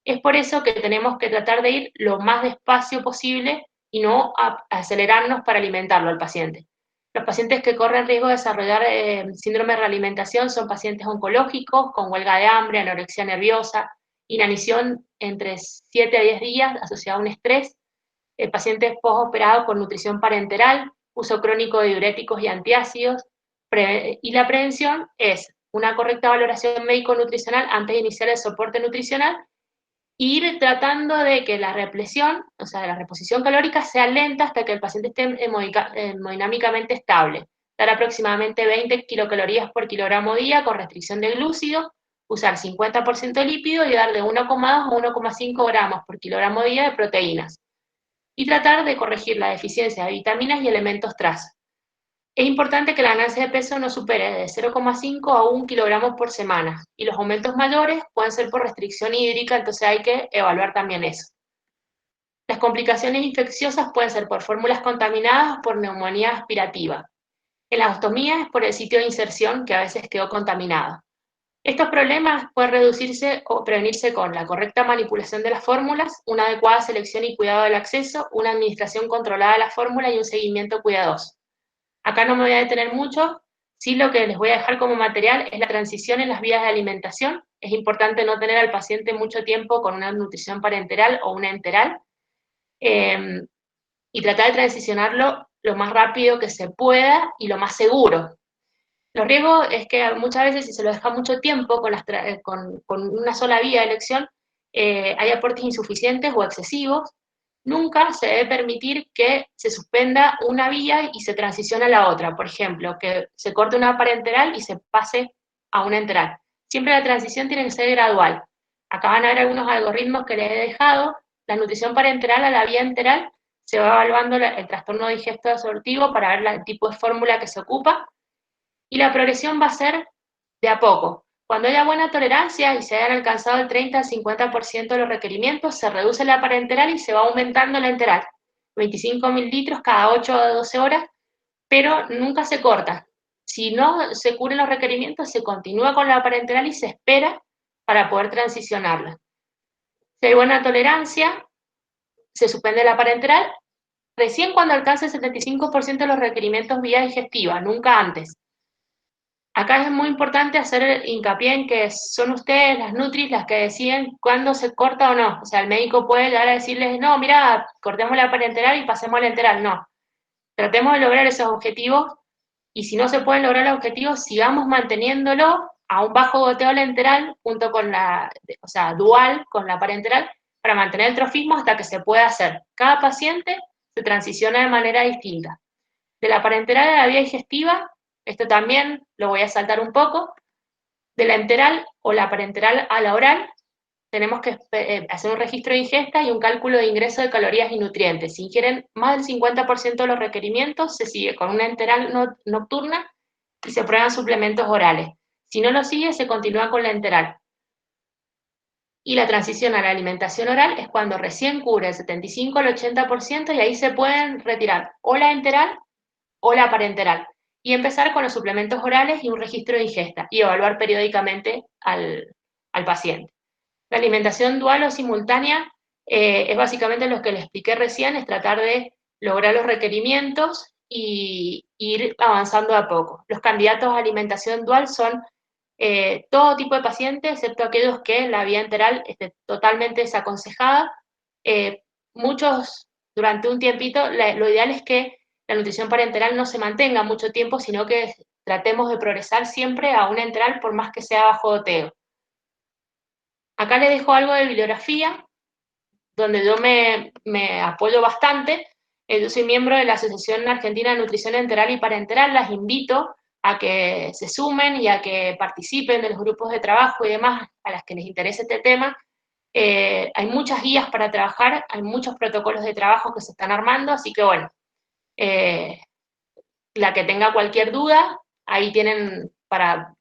Es por eso que tenemos que tratar de ir lo más despacio posible y no acelerarnos para alimentarlo al paciente. Los pacientes que corren riesgo de desarrollar síndrome de realimentación son pacientes oncológicos con huelga de hambre, anorexia nerviosa, inanición entre 7 a 10 días asociada a un estrés, pacientes postoperados con nutrición parenteral, uso crónico de diuréticos y antiácidos, y la prevención es una correcta valoración médico-nutricional antes de iniciar el soporte nutricional e ir tratando de que la represión, o sea, la reposición calórica sea lenta hasta que el paciente esté hemodinámicamente estable. Dar aproximadamente 20 kilocalorías por kilogramo día con restricción de glúcidos, usar 50% lípido y dar de 1,2 a 1,5 gramos por kilogramo día de proteínas. Y tratar de corregir la deficiencia de vitaminas y elementos traza. Es importante que la ganancia de peso no supere de 0,5 a 1 kilogramo por semana, y los aumentos mayores pueden ser por restricción hídrica, entonces hay que evaluar también eso. Las complicaciones infecciosas pueden ser por fórmulas contaminadas o por neumonía aspirativa. En la ostomía es por el sitio de inserción que a veces quedó contaminado. Estos problemas pueden reducirse o prevenirse con la correcta manipulación de las fórmulas, una adecuada selección y cuidado del acceso, una administración controlada de la fórmula y un seguimiento cuidadoso. Acá no me voy a detener mucho, sí lo que les voy a dejar como material es la transición en las vías de alimentación. Es importante no tener al paciente mucho tiempo con una nutrición parenteral o una enteral y tratar de transicionarlo lo más rápido que se pueda y lo más seguro. Los riesgos es que muchas veces si se lo deja mucho tiempo con una sola vía de elección, hay aportes insuficientes o excesivos. Nunca se debe permitir que se suspenda una vía y se transicione a la otra. Por ejemplo, que se corte una parenteral y se pase a una enteral. Siempre la transición tiene que ser gradual. Acá van a ver algunos algoritmos que les he dejado. La nutrición parenteral a la vía enteral se va evaluando el trastorno digesto absortivo para ver el tipo de fórmula que se ocupa. Y la progresión va a ser de a poco. Cuando haya buena tolerancia y se hayan alcanzado el 30 al 50% de los requerimientos, se reduce la parenteral y se va aumentando la enteral. 25 mililitros cada 8 o 12 horas, pero nunca se corta. Si no se cubren los requerimientos, se continúa con la parenteral y se espera para poder transicionarla. Si hay buena tolerancia, se suspende la parenteral recién cuando alcance el 75% de los requerimientos vía digestiva, nunca antes. Acá es muy importante hacer hincapié en que son ustedes, las nutris, las que deciden cuándo se corta o no. O sea, el médico puede llegar a decirles, no, mira, cortemos la parenteral y pasemos a la enteral. No. Tratemos de lograr esos objetivos y si no se pueden lograr los objetivos, sigamos manteniéndolo a un bajo goteo a la enteral junto con o sea, dual con la parenteral para mantener el trofismo hasta que se pueda hacer. Cada paciente se transiciona de manera distinta. De la parenteral a la vía digestiva, esto también lo voy a saltar un poco. De la enteral o la parenteral a la oral, tenemos que hacer un registro de ingesta y un cálculo de ingreso de calorías y nutrientes. Si ingieren más del 50% de los requerimientos, se sigue con una enteral nocturna y se prueban suplementos orales. Si no lo sigue, se continúa con la enteral. Y la transición a la alimentación oral es cuando recién cubre el 75 al 80% y ahí se pueden retirar o la enteral o la parenteral. Y empezar con los suplementos orales y un registro de ingesta y evaluar periódicamente al paciente. La alimentación dual o simultánea es básicamente lo que les expliqué recién, es tratar de lograr los requerimientos y ir avanzando a poco. Los candidatos a alimentación dual son todo tipo de pacientes, excepto aquellos que la vía enteral esté totalmente desaconsejada. Muchos, durante un tiempito, lo ideal es que la nutrición parenteral no se mantenga mucho tiempo, sino que tratemos de progresar siempre a una enteral por más que sea bajo doteo. Acá les dejo algo de bibliografía, donde yo me apoyo bastante. Yo soy miembro de la Asociación Argentina de Nutrición Enteral y Parenteral. Las invito a que se sumen y a que participen de los grupos de trabajo y demás a las que les interese este tema. Hay muchas guías para trabajar, hay muchos protocolos de trabajo que se están armando, así que bueno, la que tenga cualquier duda, ahí tienen para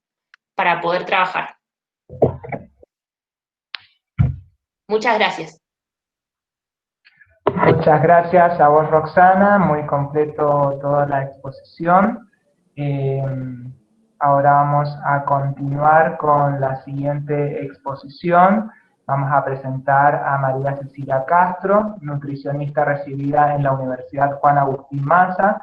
poder trabajar. Muchas gracias. Muchas gracias a vos, Roxana, muy completo toda la exposición. Ahora vamos a continuar con la siguiente exposición. Vamos a presentar a María Cecilia Castro, nutricionista recibida en la Universidad Juan Agustín Maza,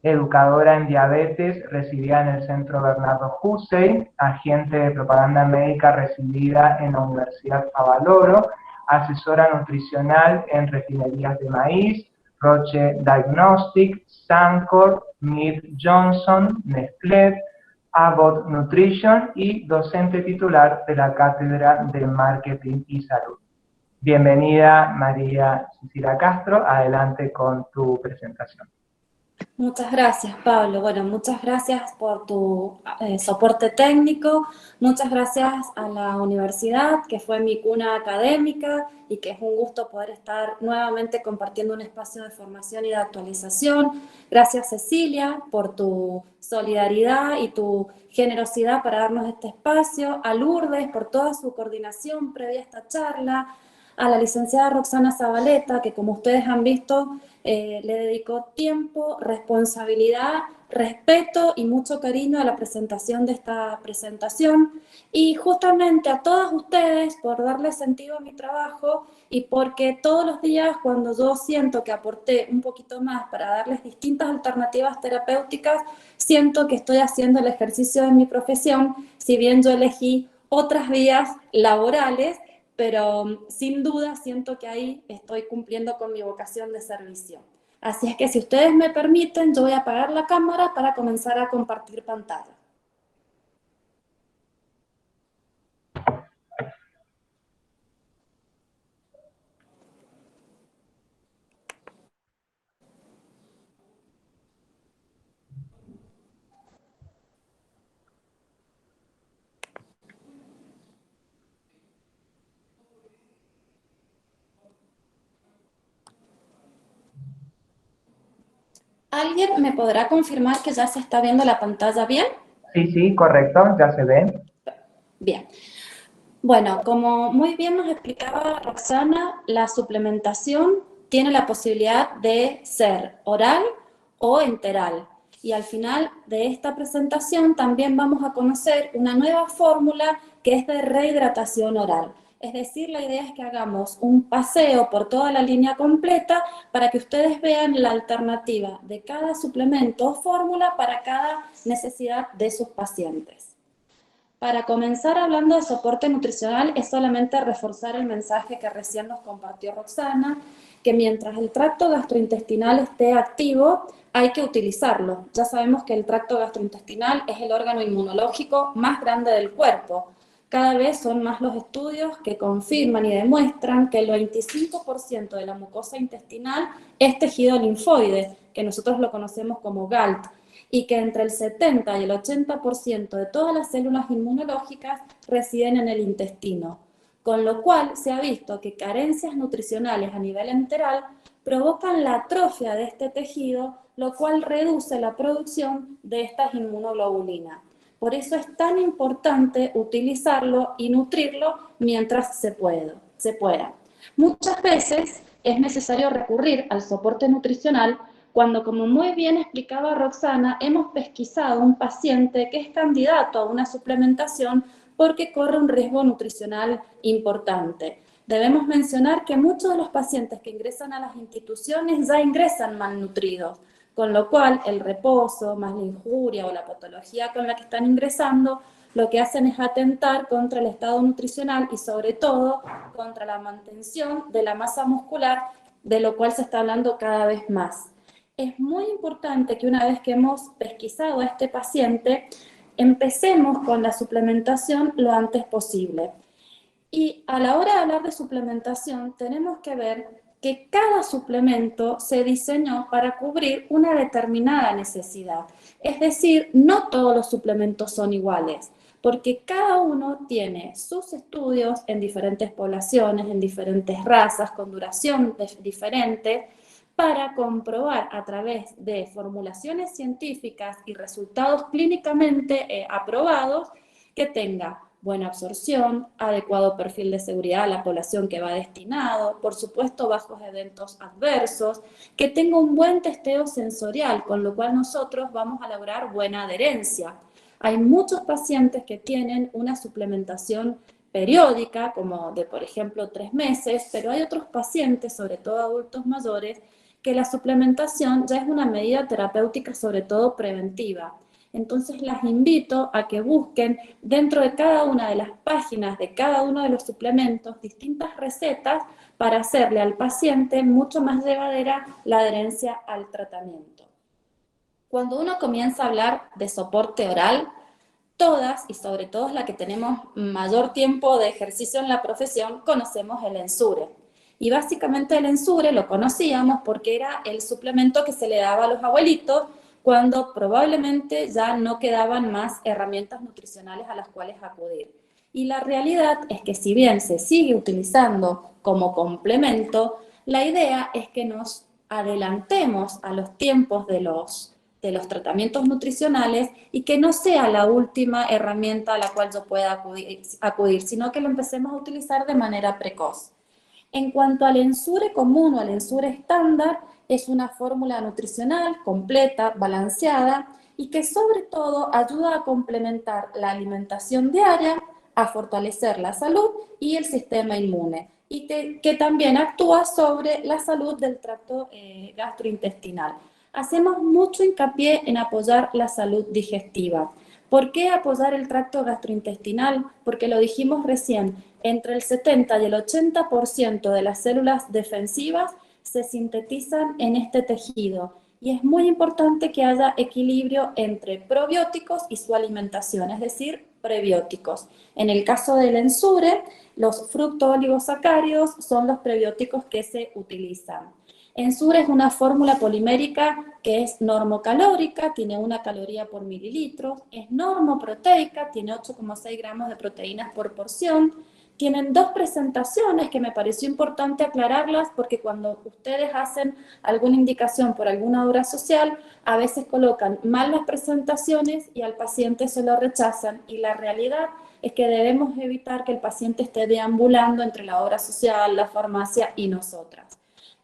educadora en diabetes recibida en el Centro Bernardo Hussey, agente de propaganda médica recibida en la Universidad Favaloro, asesora nutricional en refinerías de maíz, Roche Diagnostic, Sancor, Mead Johnson, Nestlé, Abbott Nutrition y docente titular de la Cátedra de Marketing y Salud. Bienvenida, María Cecilia Castro, adelante con tu presentación. Muchas gracias, Pablo. Bueno, muchas gracias por tu soporte técnico, muchas gracias a la universidad, que fue mi cuna académica y que es un gusto poder estar nuevamente compartiendo un espacio de formación y de actualización. Gracias, Cecilia, por tu solidaridad y tu generosidad para darnos este espacio, a Lourdes por toda su coordinación previa a esta charla, a la licenciada Roxana Zabaleta, que como ustedes han visto, le dedicó tiempo, responsabilidad, respeto y mucho cariño a la presentación de esta presentación, y justamente a todas ustedes por darle sentido a mi trabajo y porque todos los días cuando yo siento que aporté un poquito más para darles distintas alternativas terapéuticas, siento que estoy haciendo el ejercicio de mi profesión, si bien yo elegí otras vías laborales, pero sin duda siento que ahí estoy cumpliendo con mi vocación de servicio. Así es que si ustedes me permiten, yo voy a apagar la cámara para comenzar a compartir pantalla. ¿Alguien me podrá confirmar que ya se está viendo la pantalla bien? Sí, sí, correcto, ya se ve. Bien. Bueno, como muy bien nos explicaba Roxana, la suplementación tiene la posibilidad de ser oral o enteral. Y al final de esta presentación también vamos a conocer una nueva fórmula que es de rehidratación oral. Es decir, la idea es que hagamos un paseo por toda la línea completa para que ustedes vean la alternativa de cada suplemento o fórmula para cada necesidad de sus pacientes. Para comenzar hablando de soporte nutricional es solamente reforzar el mensaje que recién nos compartió Roxana, que mientras el tracto gastrointestinal esté activo, hay que utilizarlo. Ya sabemos que el tracto gastrointestinal es el órgano inmunológico más grande del cuerpo. Cada vez son más los estudios que confirman y demuestran que el 25% de la mucosa intestinal es tejido linfoide, que nosotros lo conocemos como GALT, y que entre el 70 y el 80% de todas las células inmunológicas residen en el intestino, con lo cual se ha visto que carencias nutricionales a nivel enteral provocan la atrofia de este tejido, lo cual reduce la producción de estas inmunoglobulinas. Por eso es tan importante utilizarlo y nutrirlo mientras se pueda. Muchas veces es necesario recurrir al soporte nutricional cuando, como muy bien explicaba Roxana, hemos pesquisado un paciente que es candidato a una suplementación porque corre un riesgo nutricional importante. Debemos mencionar que muchos de los pacientes que ingresan a las instituciones ya ingresan malnutridos, con lo cual el reposo, más la injuria o la patología con la que están ingresando, lo que hacen es atentar contra el estado nutricional y sobre todo contra la mantención de la masa muscular, de lo cual se está hablando cada vez más. Es muy importante que una vez que hemos pesquisado a este paciente, empecemos con la suplementación lo antes posible. Y a la hora de hablar de suplementación, tenemos que ver que cada suplemento se diseñó para cubrir una determinada necesidad. Es decir, no todos los suplementos son iguales, porque cada uno tiene sus estudios en diferentes poblaciones, en diferentes razas, con duración diferente, para comprobar a través de formulaciones científicas y resultados clínicamente aprobados que tenga buena absorción, adecuado perfil de seguridad a la población que va destinado, por supuesto bajos eventos adversos, que tenga un buen testeo sensorial, con lo cual nosotros vamos a lograr buena adherencia. Hay muchos pacientes que tienen una suplementación periódica, como de, por ejemplo, 3 meses, pero hay otros pacientes, sobre todo adultos mayores, que la suplementación ya es una medida terapéutica, sobre todo preventiva. Entonces las invito a que busquen dentro de cada una de las páginas de cada uno de los suplementos distintas recetas para hacerle al paciente mucho más llevadera la adherencia al tratamiento. Cuando uno comienza a hablar de soporte oral, todas, y sobre todo las que tenemos mayor tiempo de ejercicio en la profesión, conocemos el Ensure. Y básicamente el Ensure lo conocíamos porque era el suplemento que se le daba a los abuelitos cuando probablemente ya no quedaban más herramientas nutricionales a las cuales acudir. Y la realidad es que si bien se sigue utilizando como complemento, la idea es que nos adelantemos a los tiempos de los tratamientos nutricionales y que no sea la última herramienta a la cual yo pueda acudir, sino que lo empecemos a utilizar de manera precoz. En cuanto al Ensure común o al Ensure estándar, es una fórmula nutricional completa, balanceada y que sobre todo ayuda a complementar la alimentación diaria, a fortalecer la salud y el sistema inmune, y que también actúa sobre la salud del tracto gastrointestinal. Hacemos mucho hincapié en apoyar la salud digestiva. ¿Por qué apoyar el tracto gastrointestinal? Porque lo dijimos recién, entre el 70 y el 80% de las células defensivas se sintetizan en este tejido. Y es muy importante que haya equilibrio entre probióticos y su alimentación, es decir, prebióticos. En el caso del Ensure, los fructooligosacáridos son los prebióticos que se utilizan. Ensure es una fórmula polimérica que es normocalórica, tiene 1 caloría por mililitro, es normoproteica, tiene 8,6 gramos de proteínas por porción. Tienen 2 presentaciones que me pareció importante aclararlas porque cuando ustedes hacen alguna indicación por alguna obra social, a veces colocan mal las presentaciones y al paciente se lo rechazan, y la realidad es que debemos evitar que el paciente esté deambulando entre la obra social, la farmacia y nosotras.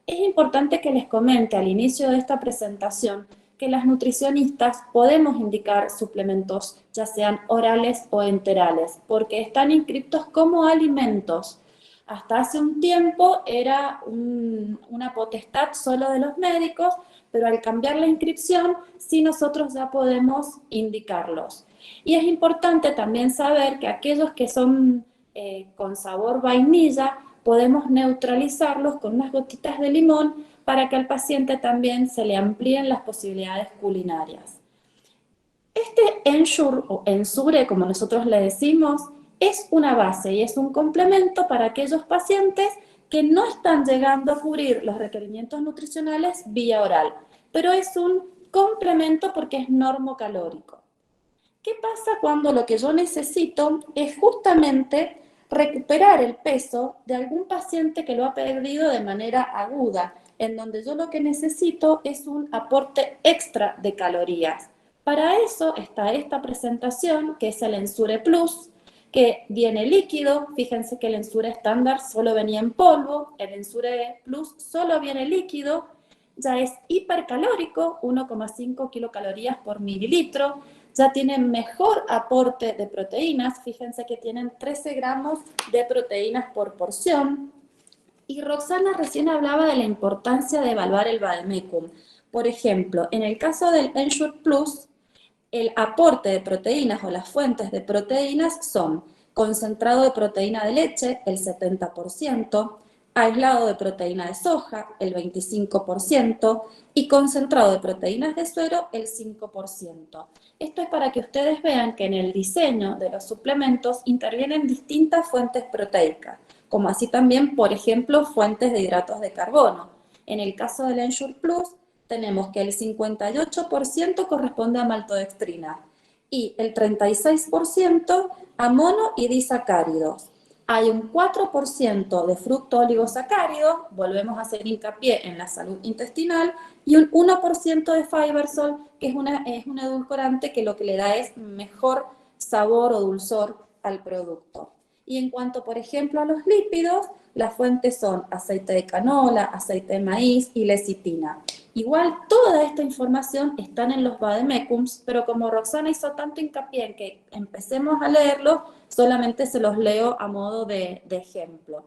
Es importante que les comente al inicio de esta presentación que las nutricionistas podemos indicar suplementos, ya sean orales o enterales, porque están inscritos como alimentos. Hasta hace un tiempo era una potestad solo de los médicos, pero al cambiar la inscripción, sí nosotros ya podemos indicarlos. Y es importante también saber que aquellos que son con sabor vainilla, podemos neutralizarlos con unas gotitas de limón para que al paciente también se le amplíen las posibilidades culinarias. Este Ensure, o Ensure como nosotros le decimos, es una base y es un complemento para aquellos pacientes que no están llegando a cubrir los requerimientos nutricionales vía oral, pero es un complemento porque es normocalórico. ¿Qué pasa cuando lo que yo necesito es justamente recuperar el peso de algún paciente que lo ha perdido de manera aguda, en donde yo lo que necesito es un aporte extra de calorías? Para eso está esta presentación, que es el Ensure Plus, que viene líquido. Fíjense que el Ensure estándar solo venía en polvo, el Ensure Plus solo viene líquido, ya es hipercalórico, 1,5 kilocalorías por mililitro, ya tiene mejor aporte de proteínas. Fíjense que tienen 13 gramos de proteínas por porción. Y Roxana recién hablaba de la importancia de evaluar el vademecum. Por ejemplo, en el caso del Ensure Plus, el aporte de proteínas o las fuentes de proteínas son concentrado de proteína de leche, el 70%, aislado de proteína de soja, el 25%, y concentrado de proteínas de suero, el 5%. Esto es para que ustedes vean que en el diseño de los suplementos intervienen distintas fuentes proteicas, como así también, por ejemplo, fuentes de hidratos de carbono. En el caso del Ensure Plus, tenemos que el 58% corresponde a maltodextrina y el 36% a mono y disacáridos. Hay un 4% de fructooligosacáridos, volvemos a hacer hincapié en la salud intestinal, y un 1% de Fibersol, que es un edulcorante que lo que le da es mejor sabor o dulzor al producto. Y en cuanto, por ejemplo, a los lípidos, las fuentes son aceite de canola, aceite de maíz y lecitina. Igual toda esta información está en los vademecums, pero como Roxana hizo tanto hincapié en que empecemos a leerlos, solamente se los leo a modo de ejemplo.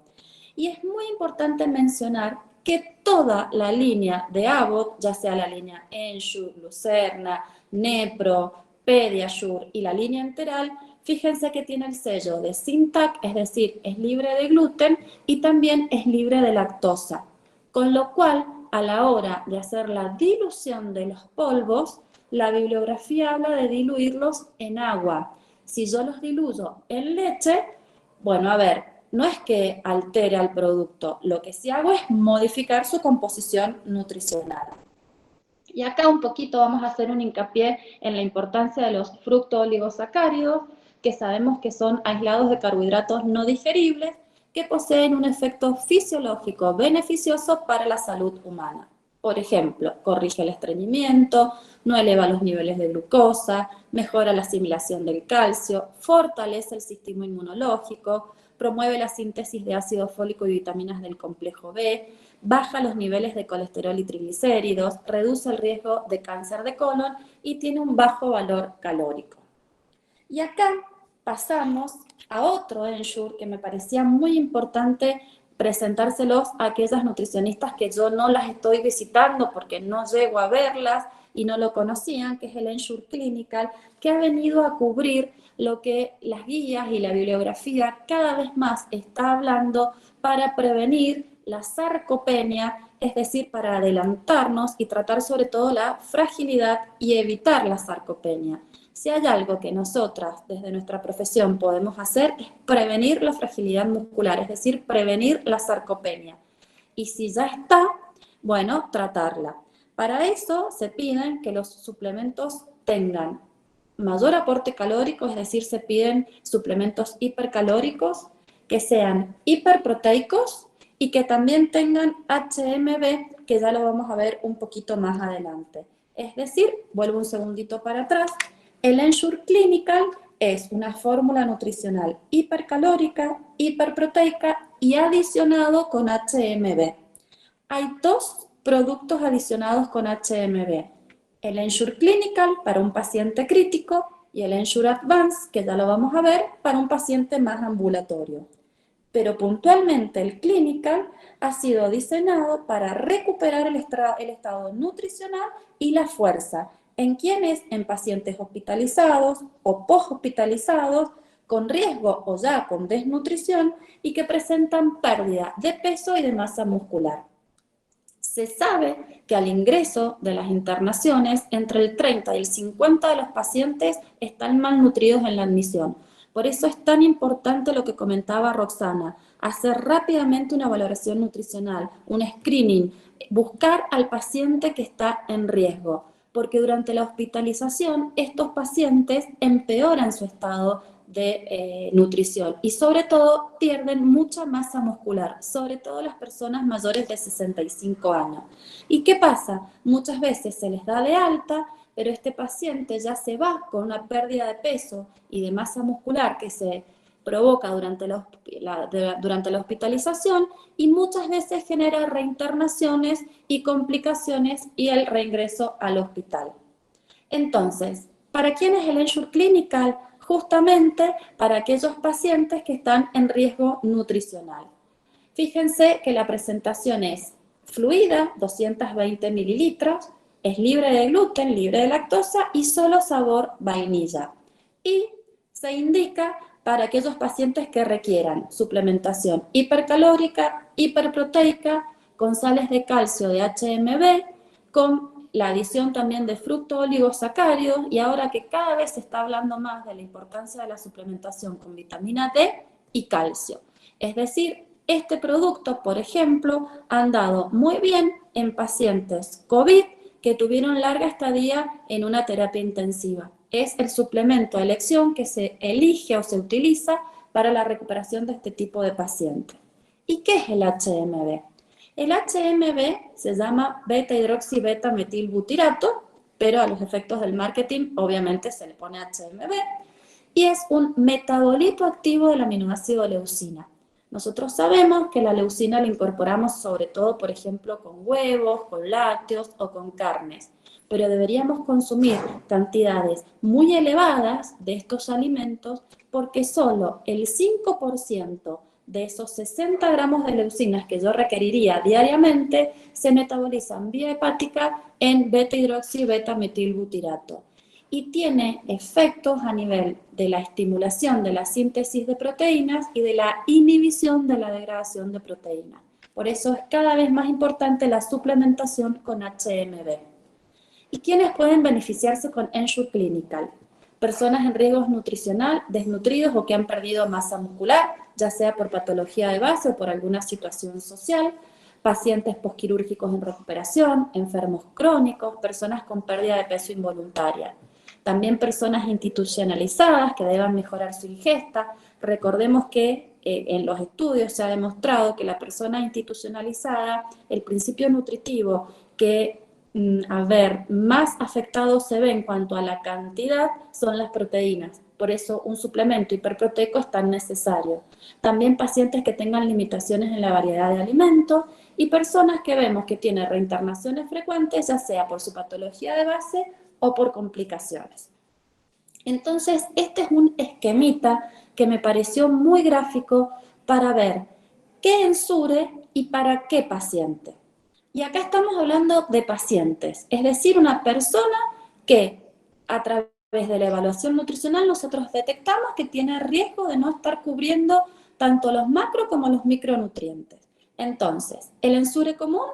Y es muy importante mencionar que toda la línea de Abbott, ya sea la línea Ensure, Lucerna, Nepro, Pediasure y la línea enteral, fíjense que tiene el sello de Sintac, es decir, es libre de gluten y también es libre de lactosa. Con lo cual, a la hora de hacer la dilución de los polvos, la bibliografía habla de diluirlos en agua. Si yo los diluyo en leche, bueno, a ver, no es que altere al producto, lo que sí hago es modificar su composición nutricional. Y acá un poquito vamos a hacer un hincapié en la importancia de los fructooligosacáridos, que sabemos que son aislados de carbohidratos no digeribles, que poseen un efecto fisiológico beneficioso para la salud humana. Por ejemplo, corrige el estreñimiento, no eleva los niveles de glucosa, mejora la asimilación del calcio, fortalece el sistema inmunológico, promueve la síntesis de ácido fólico y vitaminas del complejo B, baja los niveles de colesterol y triglicéridos, reduce el riesgo de cáncer de colon y tiene un bajo valor calórico. Y acá pasamos a otro Ensure que me parecía muy importante presentárselos a aquellas nutricionistas que yo no las estoy visitando porque no llego a verlas y no lo conocían, que es el Ensure Clinical, que ha venido a cubrir lo que las guías y la bibliografía cada vez más está hablando para prevenir la sarcopenia, es decir, para adelantarnos y tratar sobre todo la fragilidad y evitar la sarcopenia. Si hay algo que nosotras desde nuestra profesión podemos hacer es prevenir la fragilidad muscular, es decir, prevenir la sarcopenia. Y si ya está, bueno, tratarla. Para eso se piden que los suplementos tengan mayor aporte calórico, es decir, se piden suplementos hipercalóricos, que sean hiperproteicos y que también tengan HMB, que ya lo vamos a ver un poquito más adelante. Es decir, vuelvo un segundito para atrás, el Ensure Clinical es una fórmula nutricional hipercalórica, hiperproteica y adicionado con HMB. Hay dos productos adicionados con HMB. El Ensure Clinical para un paciente crítico y el Ensure Advance, que ya lo vamos a ver, para un paciente más ambulatorio. Pero puntualmente el Clinical ha sido diseñado para recuperar el estado nutricional y la fuerza. ¿En quiénes? En pacientes hospitalizados o poshospitalizados, con riesgo o ya con desnutrición y que presentan pérdida de peso y de masa muscular. Se sabe que al ingreso de las internaciones, entre el 30 y el 50 de los pacientes están malnutridos en la admisión, Por eso es tan importante lo que comentaba Roxana, hacer rápidamente una valoración nutricional, un screening, buscar al paciente que está en riesgo, porque durante la hospitalización estos pacientes empeoran su estado de nutrición y sobre todo pierden mucha masa muscular, sobre todo las personas mayores de 65 años. ¿Y qué pasa? Muchas veces se les da de alta, pero este paciente ya se va con una pérdida de peso y de masa muscular que se provoca durante la hospitalización y muchas veces genera reinternaciones y complicaciones y el reingreso al hospital. Entonces, ¿para quién es el Ensure Clinical? Justamente para aquellos pacientes que están en riesgo nutricional. Fíjense que la presentación es fluida, 220 mililitros, es libre de gluten, libre de lactosa y solo sabor vainilla. Y se indica para aquellos pacientes que requieran suplementación hipercalórica, hiperproteica, con sales de calcio de HMB, con la adición también de fructooligosacáridos, y ahora que cada vez se está hablando más de la importancia de la suplementación con vitamina D y calcio. Es decir, este producto, por ejemplo, ha andado muy bien en pacientes COVID que tuvieron larga estadía en una terapia intensiva. Es el suplemento a elección que se elige o se utiliza para la recuperación de este tipo de pacientes. ¿Y qué es el HMB? El HMB se llama beta-hidroxibeta-metilbutirato, pero a los efectos del marketing obviamente se le pone HMB, y es un metabolito activo del aminoácido leucina. Nosotros sabemos que la leucina la incorporamos sobre todo, por ejemplo, con huevos, con lácteos o con carnes, pero deberíamos consumir cantidades muy elevadas de estos alimentos porque solo el 5% de esos 60 gramos de leucinas que yo requeriría diariamente se metabolizan vía hepática en beta-hidroxibeta-metilbutirato. Y tiene efectos a nivel de la estimulación de la síntesis de proteínas y de la inhibición de la degradación de proteínas. Por eso es cada vez más importante la suplementación con HMB. ¿Y quiénes pueden beneficiarse con Ensure Clinical? Personas en riesgo nutricional, desnutridos o que han perdido masa muscular, ya sea por patología de base o por alguna situación social, pacientes posquirúrgicos en recuperación, enfermos crónicos, personas con pérdida de peso involuntaria. También personas institucionalizadas que deban mejorar su ingesta. Recordemos que en los estudios se ha demostrado que la persona institucionalizada, el principio nutritivo que más afectado se ve en cuanto a la cantidad son las proteínas. Por eso un suplemento hiperproteico es tan necesario. También pacientes que tengan limitaciones en la variedad de alimentos y personas que vemos que tienen reinternaciones frecuentes, ya sea por su patología de base o por complicaciones. Entonces, este es un esquemita que me pareció muy gráfico para ver qué Ensure y para qué paciente. Y acá estamos hablando de pacientes, es decir, una persona que a través de la evaluación nutricional nosotros detectamos que tiene riesgo de no estar cubriendo tanto los macro como los micronutrientes. Entonces, el Ensure común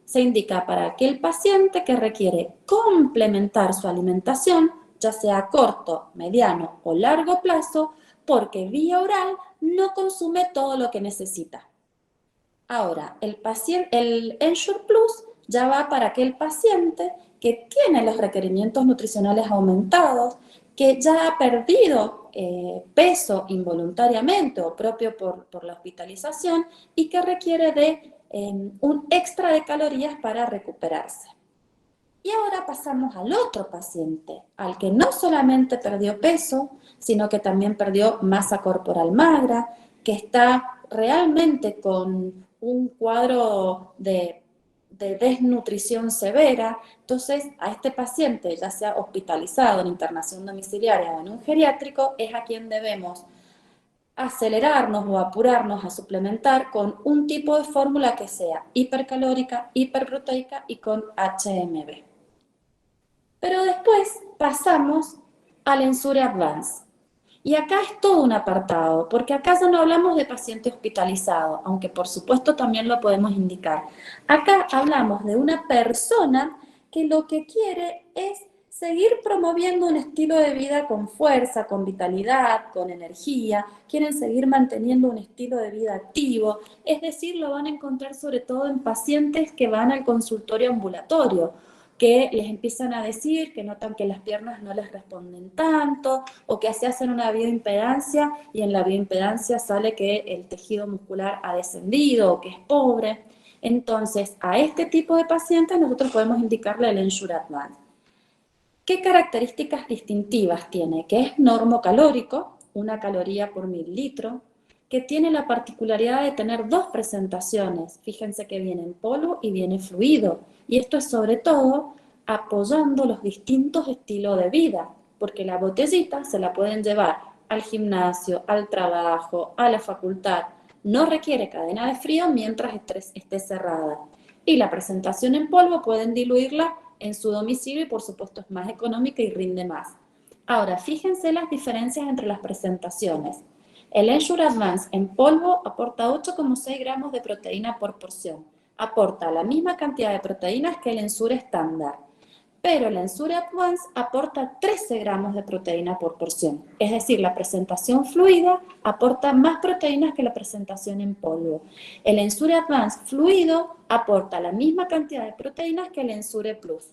se indica para aquel paciente que requiere complementar su alimentación, ya sea a corto, mediano o largo plazo, porque vía oral no consume todo lo que necesita. Ahora, el Ensure Plus ya va para aquel paciente que tiene los requerimientos nutricionales aumentados, que ya ha perdido peso involuntariamente o propio por la hospitalización y que requiere de un extra de calorías para recuperarse. Y ahora pasamos al otro paciente, al que no solamente perdió peso, sino que también perdió masa corporal magra, que está realmente con un cuadro de desnutrición severa. Entonces, a este paciente, ya sea hospitalizado en internación domiciliaria o en un geriátrico, es a quien debemos acelerarnos o apurarnos a suplementar con un tipo de fórmula que sea hipercalórica, hiperproteica y con HMB. Pero después pasamos al Ensure Advance. Y acá es todo un apartado, porque acá ya no hablamos de paciente hospitalizado, aunque por supuesto también lo podemos indicar. Acá hablamos de una persona que lo que quiere es seguir promoviendo un estilo de vida con fuerza, con vitalidad, con energía, quieren seguir manteniendo un estilo de vida activo, es decir, lo van a encontrar sobre todo en pacientes que van al consultorio ambulatorio, que les empiezan a decir que notan que las piernas no les responden tanto, o que se hacen una bioimpedancia y en la bioimpedancia sale que el tejido muscular ha descendido o que es pobre. Entonces, a este tipo de pacientes nosotros podemos indicarle el Ensure Advance. ¿Qué características distintivas tiene? Que es normocalórico, 1 caloría por mililitro, que tiene la particularidad de tener 2 presentaciones. Fíjense que viene en polvo y viene fluido. Y esto es sobre todo apoyando los distintos estilos de vida, porque la botellita se la pueden llevar al gimnasio, al trabajo, a la facultad. No requiere cadena de frío mientras esté cerrada. Y la presentación en polvo pueden diluirla en su domicilio y por supuesto es más económica y rinde más. Ahora, fíjense las diferencias entre las presentaciones. El Ensure Advance en polvo aporta 8,6 gramos de proteína por porción. Aporta la misma cantidad de proteínas que el Ensure estándar. Pero el Ensure Advance aporta 13 gramos de proteína por porción. Es decir, la presentación fluida aporta más proteínas que la presentación en polvo. El Ensure Advance fluido aporta la misma cantidad de proteínas que el Ensure Plus.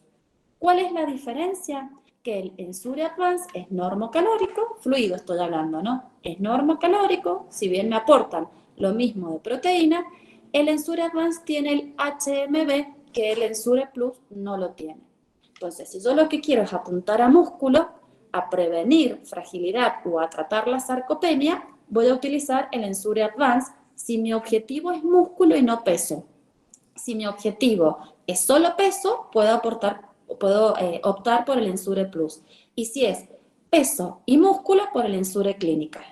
¿Cuál es la diferencia? Que el Ensure Advance es normocalórico, fluido estoy hablando, ¿no? Es normocalórico, si bien me aportan lo mismo de proteína, el Ensure Advance tiene el HMB que el Ensure Plus no lo tiene. Entonces, si yo lo que quiero es apuntar a músculo, a prevenir fragilidad o a tratar la sarcopenia, voy a utilizar el Ensure Advance si mi objetivo es músculo y no peso. Si mi objetivo es solo peso, puedo optar por el Ensure Plus. Y si es peso y músculo, por el Ensure Clinical.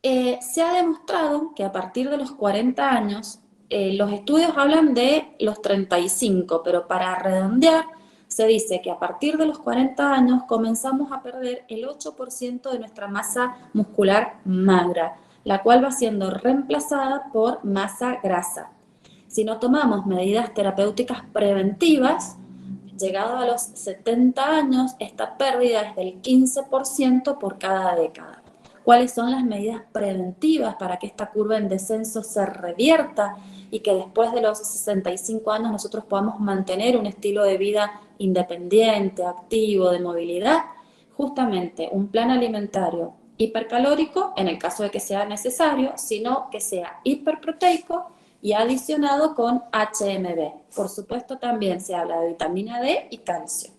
Se ha demostrado que a partir de los 40 años, los estudios hablan de los 35, pero para redondear, se dice que a partir de los 40 años comenzamos a perder el 8% de nuestra masa muscular magra, la cual va siendo reemplazada por masa grasa. Si no tomamos medidas terapéuticas preventivas, llegado a los 70 años, esta pérdida es del 15% por cada década. ¿Cuáles son las medidas preventivas para que esta curva en descenso se revierta y que después de los 65 años nosotros podamos mantener un estilo de vida independiente, activo, de movilidad? Justamente un plan alimentario hipercalórico, en el caso de que sea necesario, sino que sea hiperproteico y adicionado con HMB. Por supuesto, también se habla de vitamina D y calcio.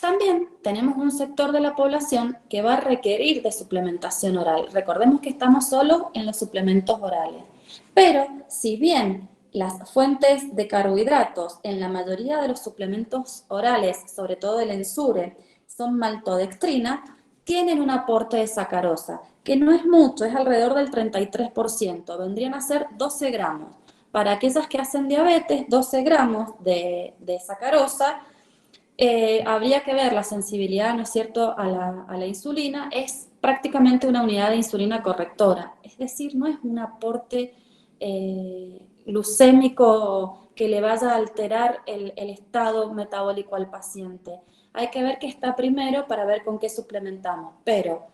También tenemos un sector de la población que va a requerir de suplementación oral. Recordemos que estamos solo en los suplementos orales. Pero si bien las fuentes de carbohidratos en la mayoría de los suplementos orales, sobre todo el Ensure, son maltodextrina, tienen un aporte de sacarosa, que no es mucho, es alrededor del 33%, vendrían a ser 12 gramos. Para aquellas que hacen diabetes, 12 gramos de sacarosa, habría que ver la sensibilidad, ¿no es cierto?, a la insulina, es prácticamente una unidad de insulina correctora, es decir, no es un aporte glucémico que le vaya a alterar el estado metabólico al paciente. Hay que ver qué está primero para ver con qué suplementamos, pero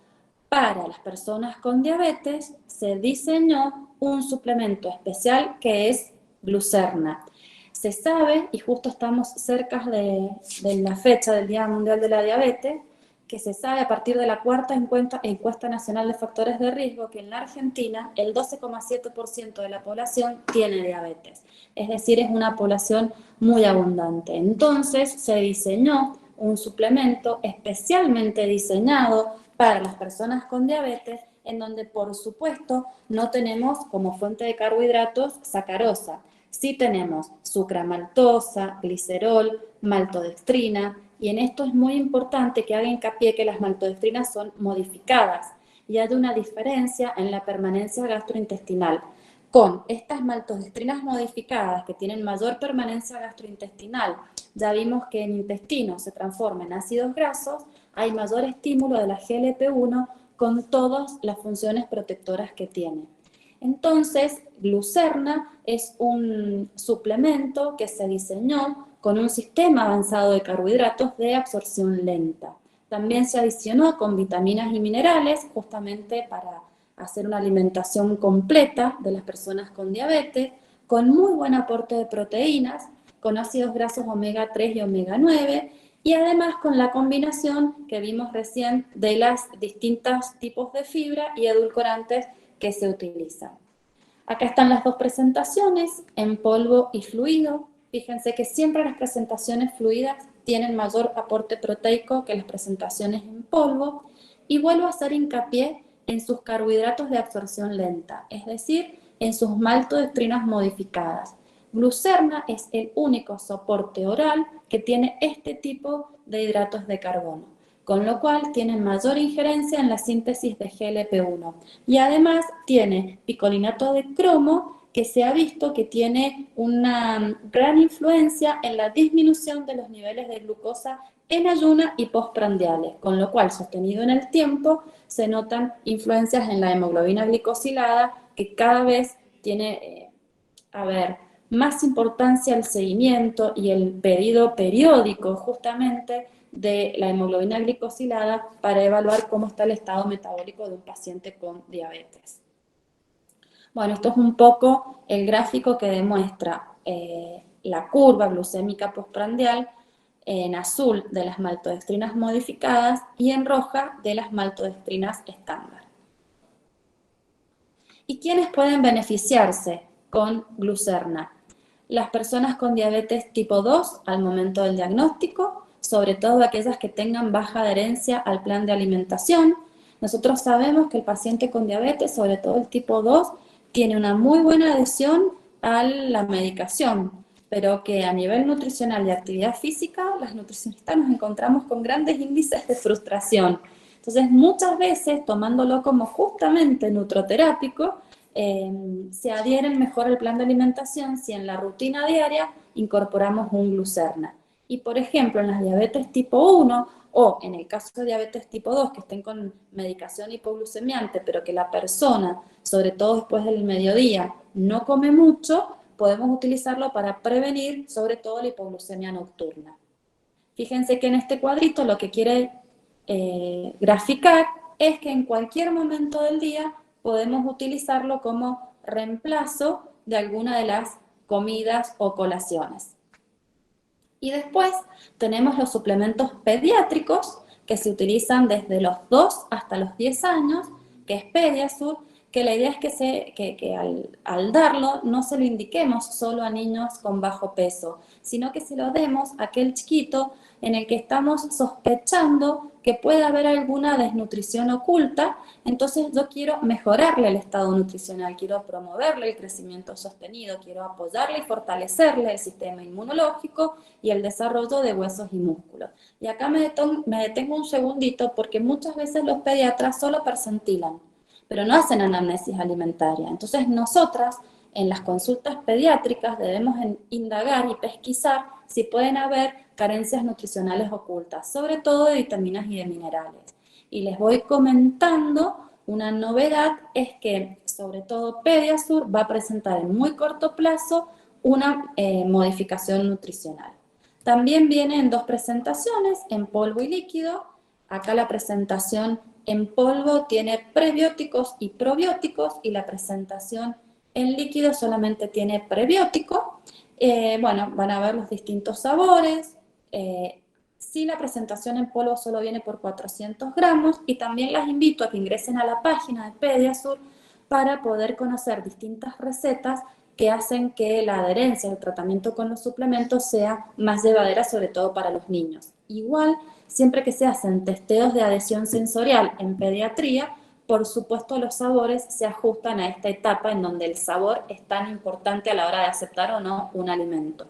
para las personas con diabetes se diseñó un suplemento especial que es Glucerna. Se sabe, y justo estamos cerca de la fecha del Día Mundial de la Diabetes, que se sabe a partir de la 4ª encuesta nacional de factores de riesgo que en la Argentina el 12,7% de la población tiene diabetes. Es decir, es una población muy abundante. Entonces se diseñó un suplemento especialmente diseñado para las personas con diabetes, en donde por supuesto no tenemos como fuente de carbohidratos sacarosa. Sí tenemos sucramaltosa, glicerol, maltodextrina, y en esto es muy importante que haga hincapié que las maltodextrinas son modificadas y hay una diferencia en la permanencia gastrointestinal. Con estas maltodextrinas modificadas que tienen mayor permanencia gastrointestinal, ya vimos que en intestino se transforma en ácidos grasos, hay mayor estímulo de la GLP-1 con todas las funciones protectoras que tiene. Entonces, Glucerna es un suplemento que se diseñó con un sistema avanzado de carbohidratos de absorción lenta. También se adicionó con vitaminas y minerales, justamente para hacer una alimentación completa de las personas con diabetes, con muy buen aporte de proteínas, con ácidos grasos omega 3 y omega 9, y además con la combinación que vimos recién de los distintos tipos de fibra y edulcorantes que se utilizan. Acá están las dos presentaciones, en polvo y fluido. Fíjense que siempre las presentaciones fluidas tienen mayor aporte proteico que las presentaciones en polvo. Y vuelvo a hacer hincapié en sus carbohidratos de absorción lenta, es decir, en sus maltodextrinas modificadas. Glucerna es el único soporte oral que tiene este tipo de hidratos de carbono, con lo cual tienen mayor injerencia en la síntesis de GLP-1. Y además tiene picolinato de cromo, que se ha visto que tiene una gran influencia en la disminución de los niveles de glucosa en ayuna y postprandiales, con lo cual, sostenido en el tiempo, se notan influencias en la hemoglobina glicosilada, que cada vez tiene, más importancia el seguimiento y el pedido periódico, justamente, de la hemoglobina glicosilada para evaluar cómo está el estado metabólico de un paciente con diabetes. Bueno, esto es un poco el gráfico que demuestra la curva glucémica postprandial en azul de las maltodextrinas modificadas y en roja de las maltodextrinas estándar. ¿Y quiénes pueden beneficiarse con Glucerna? Las personas con diabetes tipo 2 al momento del diagnóstico, sobre todo aquellas que tengan baja adherencia al plan de alimentación. Nosotros sabemos que el paciente con diabetes, sobre todo el tipo 2, tiene una muy buena adhesión a la medicación, pero que a nivel nutricional y actividad física, las nutricionistas nos encontramos con grandes índices de frustración. Entonces, muchas veces, tomándolo como justamente nutroterápico, se adhieren mejor al plan de alimentación si en la rutina diaria incorporamos un Glucerna. Y por ejemplo, en las diabetes tipo 1 o en el caso de diabetes tipo 2 que estén con medicación hipoglucemiante, pero que la persona, sobre todo después del mediodía, no come mucho, podemos utilizarlo para prevenir sobre todo la hipoglucemia nocturna. Fíjense que en este cuadrito lo que quiere graficar es que en cualquier momento del día podemos utilizarlo como reemplazo de alguna de las comidas o colaciones. Y después tenemos los suplementos pediátricos que se utilizan desde los 2 hasta los 10 años, que es Pediasur, que la idea es que al darlo no se lo indiquemos solo a niños con bajo peso, sino que se lo demos a aquel chiquito en el que estamos sospechando que puede haber alguna desnutrición oculta. Entonces yo quiero mejorarle el estado nutricional, quiero promoverle el crecimiento sostenido, quiero apoyarle y fortalecerle el sistema inmunológico y el desarrollo de huesos y músculos. Y acá me detengo un segundito porque muchas veces los pediatras solo percentilan, pero no hacen anamnesis alimentaria. Entonces nosotras en las consultas pediátricas debemos indagar y pesquisar si pueden haber carencias nutricionales ocultas, sobre todo de vitaminas y de minerales. Y les voy comentando, una novedad es que sobre todo Pediasur va a presentar en muy corto plazo una modificación nutricional. También viene en 2 presentaciones, en polvo y líquido. Acá la presentación en polvo tiene prebióticos y probióticos y la presentación en líquido solamente tiene prebiótico. Bueno, van a ver los distintos sabores. Sí, la presentación en polvo solo viene por 400 gramos y también las invito a que ingresen a la página de Pediasur para poder conocer distintas recetas que hacen que la adherencia al tratamiento con los suplementos sea más llevadera, sobre todo para los niños. Igual, siempre que se hacen testeos de adhesión sensorial en pediatría, por supuesto los sabores se ajustan a esta etapa en donde el sabor es tan importante a la hora de aceptar o no un alimento.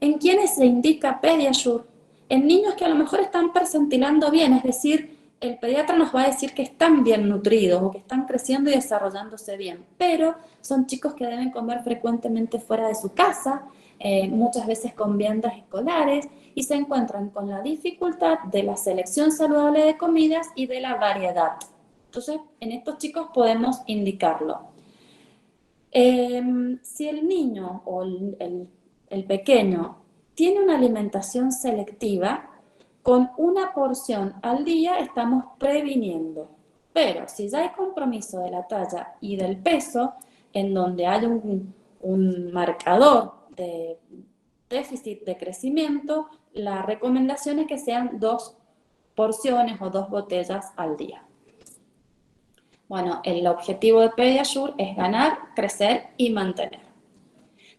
¿En quiénes se indica Pediasur? En niños que a lo mejor están percentilando bien, es decir, el pediatra nos va a decir que están bien nutridos o que están creciendo y desarrollándose bien, pero son chicos que deben comer frecuentemente fuera de su casa, muchas veces con viandas escolares, y se encuentran con la dificultad de la selección saludable de comidas y de la variedad. Entonces, en estos chicos podemos indicarlo. Si el niño o el pequeño tiene una alimentación selectiva, con una porción al día estamos previniendo. Pero si ya hay compromiso de la talla y del peso, en donde hay un marcador de déficit de crecimiento, la recomendación es que sean 2 porciones o 2 botellas al día. Bueno, el objetivo de Pediasure es ganar, crecer y mantener.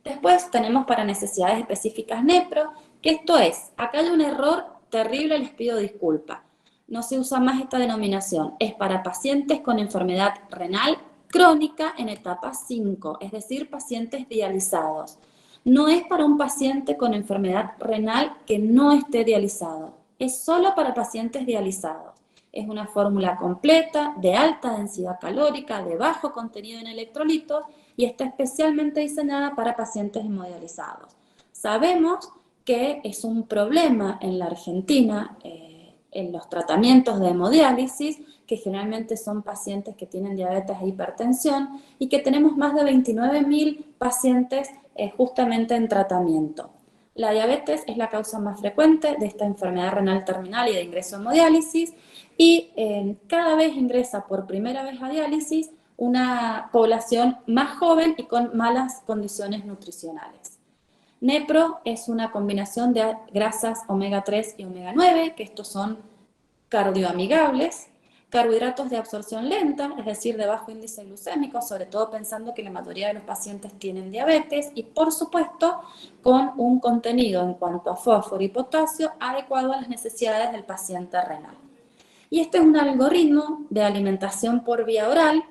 Después tenemos para necesidades específicas NEPRO, que esto es, acá hay un error terrible, les pido disculpas. No se usa más esta denominación, es para pacientes con enfermedad renal crónica en etapa 5, es decir, pacientes dializados. No es para un paciente con enfermedad renal que no esté dializado, es solo para pacientes dializados. Es una fórmula completa, de alta densidad calórica, de bajo contenido en electrolitos y está especialmente diseñada para pacientes hemodializados. Sabemos que es un problema en la Argentina, en los tratamientos de hemodiálisis, que generalmente son pacientes que tienen diabetes e hipertensión y que tenemos más de 29.000 pacientes justamente en tratamiento. La diabetes es la causa más frecuente de esta enfermedad renal terminal y de ingreso a hemodiálisis y cada vez ingresa por primera vez a diálisis una población más joven y con malas condiciones nutricionales. NEPRO es una combinación de grasas omega 3 y omega 9, que estos son cardioamigables, carbohidratos de absorción lenta, es decir, de bajo índice glucémico, sobre todo pensando que la mayoría de los pacientes tienen diabetes, y por supuesto con un contenido en cuanto a fósforo y potasio adecuado a las necesidades del paciente renal. Y este es un algoritmo de alimentación por vía oral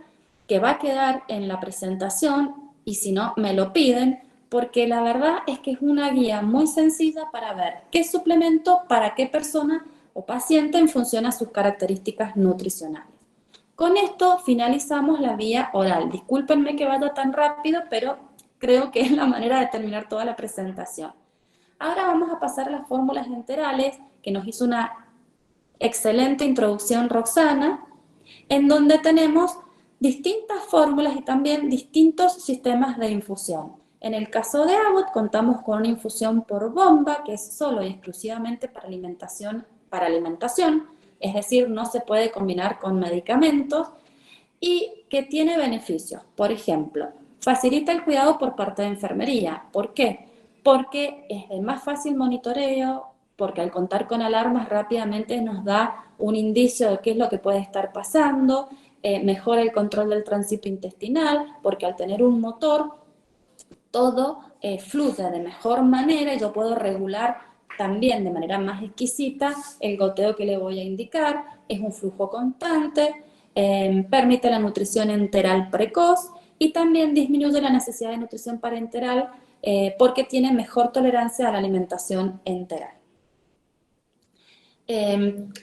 que va a quedar en la presentación, y si no, me lo piden, porque la verdad es que es una guía muy sencilla para ver qué suplemento para qué persona o paciente en función a sus características nutricionales. Con esto finalizamos la vía oral. Discúlpenme que vaya tan rápido, pero creo que es la manera de terminar toda la presentación. Ahora vamos a pasar a las fórmulas enterales, que nos hizo una excelente introducción Roxana, en donde tenemos distintas fórmulas y también distintos sistemas de infusión. En el caso de Abbott contamos con una infusión por bomba, que es solo y exclusivamente para alimentación, es decir, no se puede combinar con medicamentos y que tiene beneficios. Por ejemplo, facilita el cuidado por parte de enfermería. ¿Por qué? Porque es de más fácil monitoreo, porque al contar con alarmas rápidamente nos da un indicio de qué es lo que puede estar pasando, mejora el control del tránsito intestinal, porque al tener un motor, todo fluye de mejor manera y yo puedo regular también de manera más exquisita el goteo que le voy a indicar, es un flujo constante, permite la nutrición enteral precoz y también disminuye la necesidad de nutrición parenteral porque tiene mejor tolerancia a la alimentación enteral.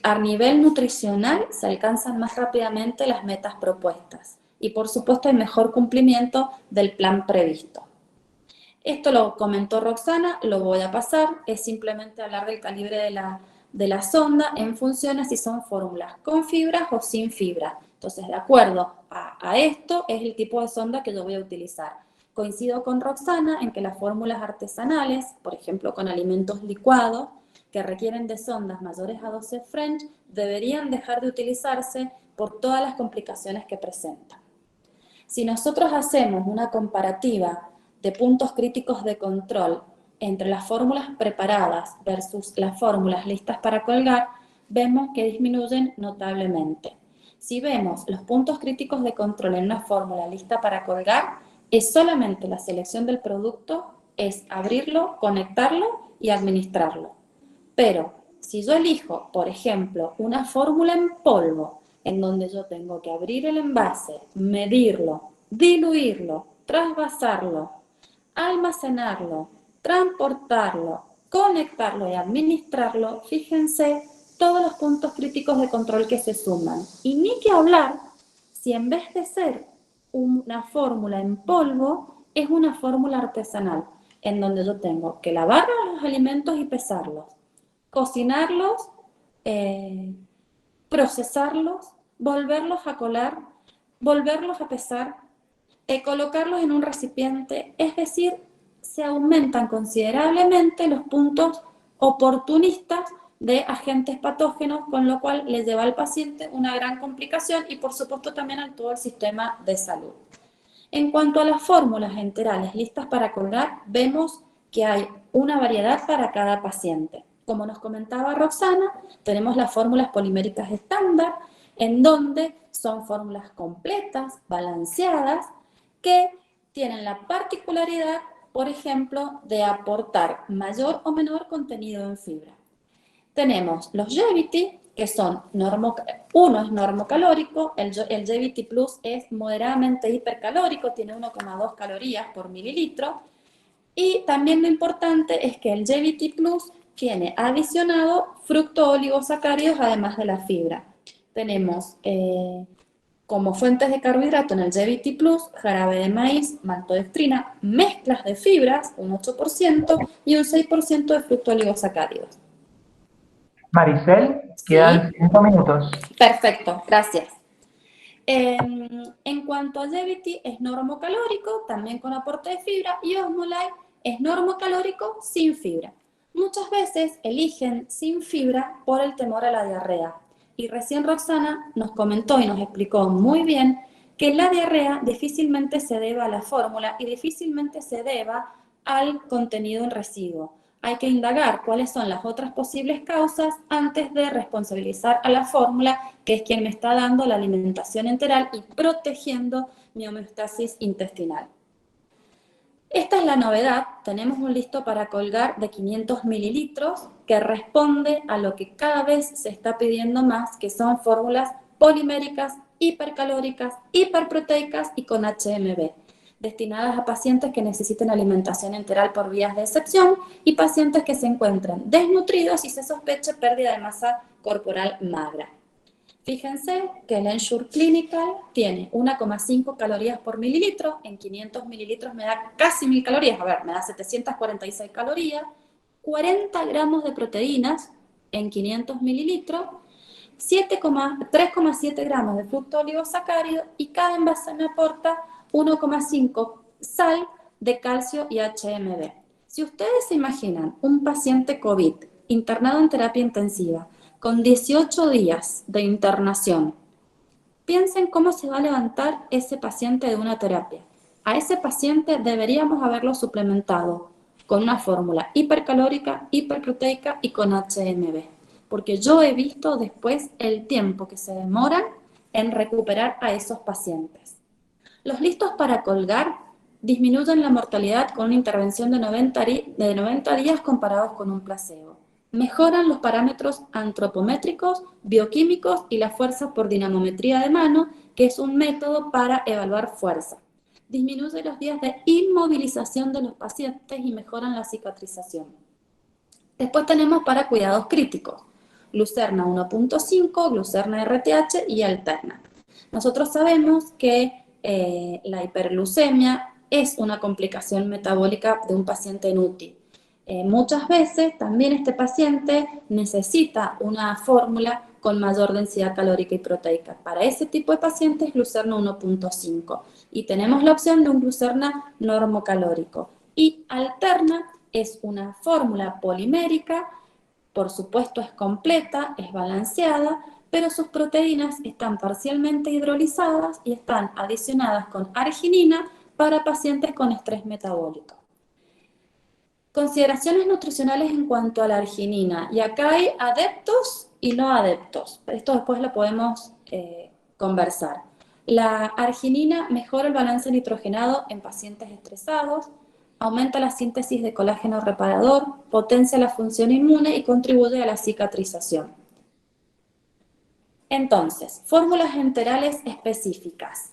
A nivel nutricional se alcanzan más rápidamente las metas propuestas y por supuesto hay mejor cumplimiento del plan previsto. Esto lo comentó Roxana, lo voy a pasar, es simplemente hablar del calibre de la sonda en función a si son fórmulas con fibras o sin fibra. Entonces, de acuerdo a esto, es el tipo de sonda que yo voy a utilizar. Coincido con Roxana en que las fórmulas artesanales, por ejemplo con alimentos licuados, que requieren de sondas mayores a 12 French, deberían dejar de utilizarse por todas las complicaciones que presentan. Si nosotros hacemos una comparativa de puntos críticos de control entre las fórmulas preparadas versus las fórmulas listas para colgar, vemos que disminuyen notablemente. Si vemos los puntos críticos de control en una fórmula lista para colgar, es solamente la selección del producto, es abrirlo, conectarlo y administrarlo. Pero si yo elijo, por ejemplo, una fórmula en polvo, en donde yo tengo que abrir el envase, medirlo, diluirlo, trasvasarlo, almacenarlo, transportarlo, conectarlo y administrarlo, fíjense todos los puntos críticos de control que se suman. Y ni que hablar si en vez de ser una fórmula en polvo, es una fórmula artesanal, en donde yo tengo que lavar los alimentos y pesarlos, cocinarlos, procesarlos, volverlos a colar, volverlos a pesar, colocarlos en un recipiente, es decir, se aumentan considerablemente los puntos oportunistas de agentes patógenos, con lo cual le lleva al paciente una gran complicación y por supuesto también a todo el sistema de salud. En cuanto a las fórmulas enterales listas para colgar, vemos que hay una variedad para cada paciente. Como nos comentaba Roxana, tenemos las fórmulas poliméricas estándar, en donde son fórmulas completas, balanceadas, que tienen la particularidad, por ejemplo, de aportar mayor o menor contenido en fibra. Tenemos los Gevity, que son, uno es normocalórico, el Gevity Plus es moderadamente hipercalórico, tiene 1,2 calorías por mililitro, y también lo importante es que el Gevity Plus tiene adicionado fructooligosacáridos además de la fibra. Tenemos como fuentes de carbohidrato en el Gevity Plus, jarabe de maíz, maltodextrina, mezclas de fibras, un 8% y un 6% de fructooligosacáridos. Maricel, quedan 5 minutos. Perfecto, gracias. En cuanto a Gevity, es normocalórico, también con aporte de fibra, y Osmolite es normocalórico sin fibra. Muchas veces eligen sin fibra por el temor a la diarrea. Y recién Roxana nos comentó y nos explicó muy bien que la diarrea difícilmente se deba a la fórmula y difícilmente se deba al contenido en residuo. Hay que indagar cuáles son las otras posibles causas antes de responsabilizar a la fórmula, que es quien me está dando la alimentación enteral y protegiendo mi homeostasis intestinal. Esta es la novedad. Tenemos un listo para colgar de 500 mililitros que responde a lo que cada vez se está pidiendo más, que son fórmulas poliméricas, hipercalóricas, hiperproteicas y con HMB, destinadas a pacientes que necesiten alimentación enteral por vías de excepción y pacientes que se encuentran desnutridos y se sospeche pérdida de masa corporal magra. Fíjense que el Ensure Clinical tiene 1,5 calorías por mililitro, en 500 mililitros me da casi 1000 calorías, a ver, me da 746 calorías, 40 gramos de proteínas en 500 mililitros, 3,7 gramos de fructooligosacárido y cada envase me aporta 1,5 sal de calcio y HMB. Si ustedes se imaginan un paciente COVID internado en terapia intensiva con 18 días de internación, piensen cómo se va a levantar ese paciente de una terapia. A ese paciente deberíamos haberlo suplementado con una fórmula hipercalórica, hiperproteica y con HMB, porque yo he visto después el tiempo que se demoran en recuperar a esos pacientes. Los listos para colgar disminuyen la mortalidad con una intervención de 90 días comparados con un placebo. Mejoran los parámetros antropométricos, bioquímicos y la fuerza por dinamometría de mano, que es un método para evaluar fuerza. Disminuye los días de inmovilización de los pacientes y mejoran la cicatrización. Después tenemos para cuidados críticos, Glucerna 1.5, Glucerna RTH y Alterna. Nosotros sabemos que la hiperglucemia es una complicación metabólica de un paciente en UTI. Muchas veces también este paciente necesita una fórmula con mayor densidad calórica y proteica. Para ese tipo de pacientes, Glucerna 1.5. Y tenemos la opción de un Glucerna normocalórico. Y Alterna es una fórmula polimérica, por supuesto es completa, es balanceada, pero sus proteínas están parcialmente hidrolizadas y están adicionadas con arginina para pacientes con estrés metabólico. Consideraciones nutricionales en cuanto a la arginina. Y acá hay adeptos y no adeptos. Esto después lo podemos conversar. La arginina mejora el balance nitrogenado en pacientes estresados, aumenta la síntesis de colágeno reparador, potencia la función inmune y contribuye a la cicatrización. Entonces, fórmulas enterales específicas.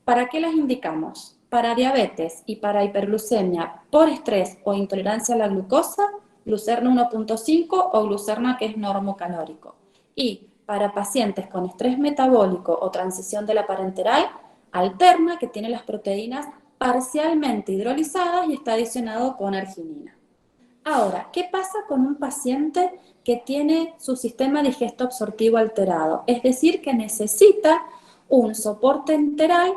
¿Para qué las indicamos? Para diabetes y para hiperglucemia por estrés o intolerancia a la glucosa, Glucerna 1.5 o Glucerna que es normocalórico. Y para pacientes con estrés metabólico o transición de la parenteral, Alterna, que tiene las proteínas parcialmente hidrolizadas y está adicionado con arginina. Ahora, ¿qué pasa con un paciente que tiene su sistema digesto absortivo alterado? Es decir, que necesita un soporte enteral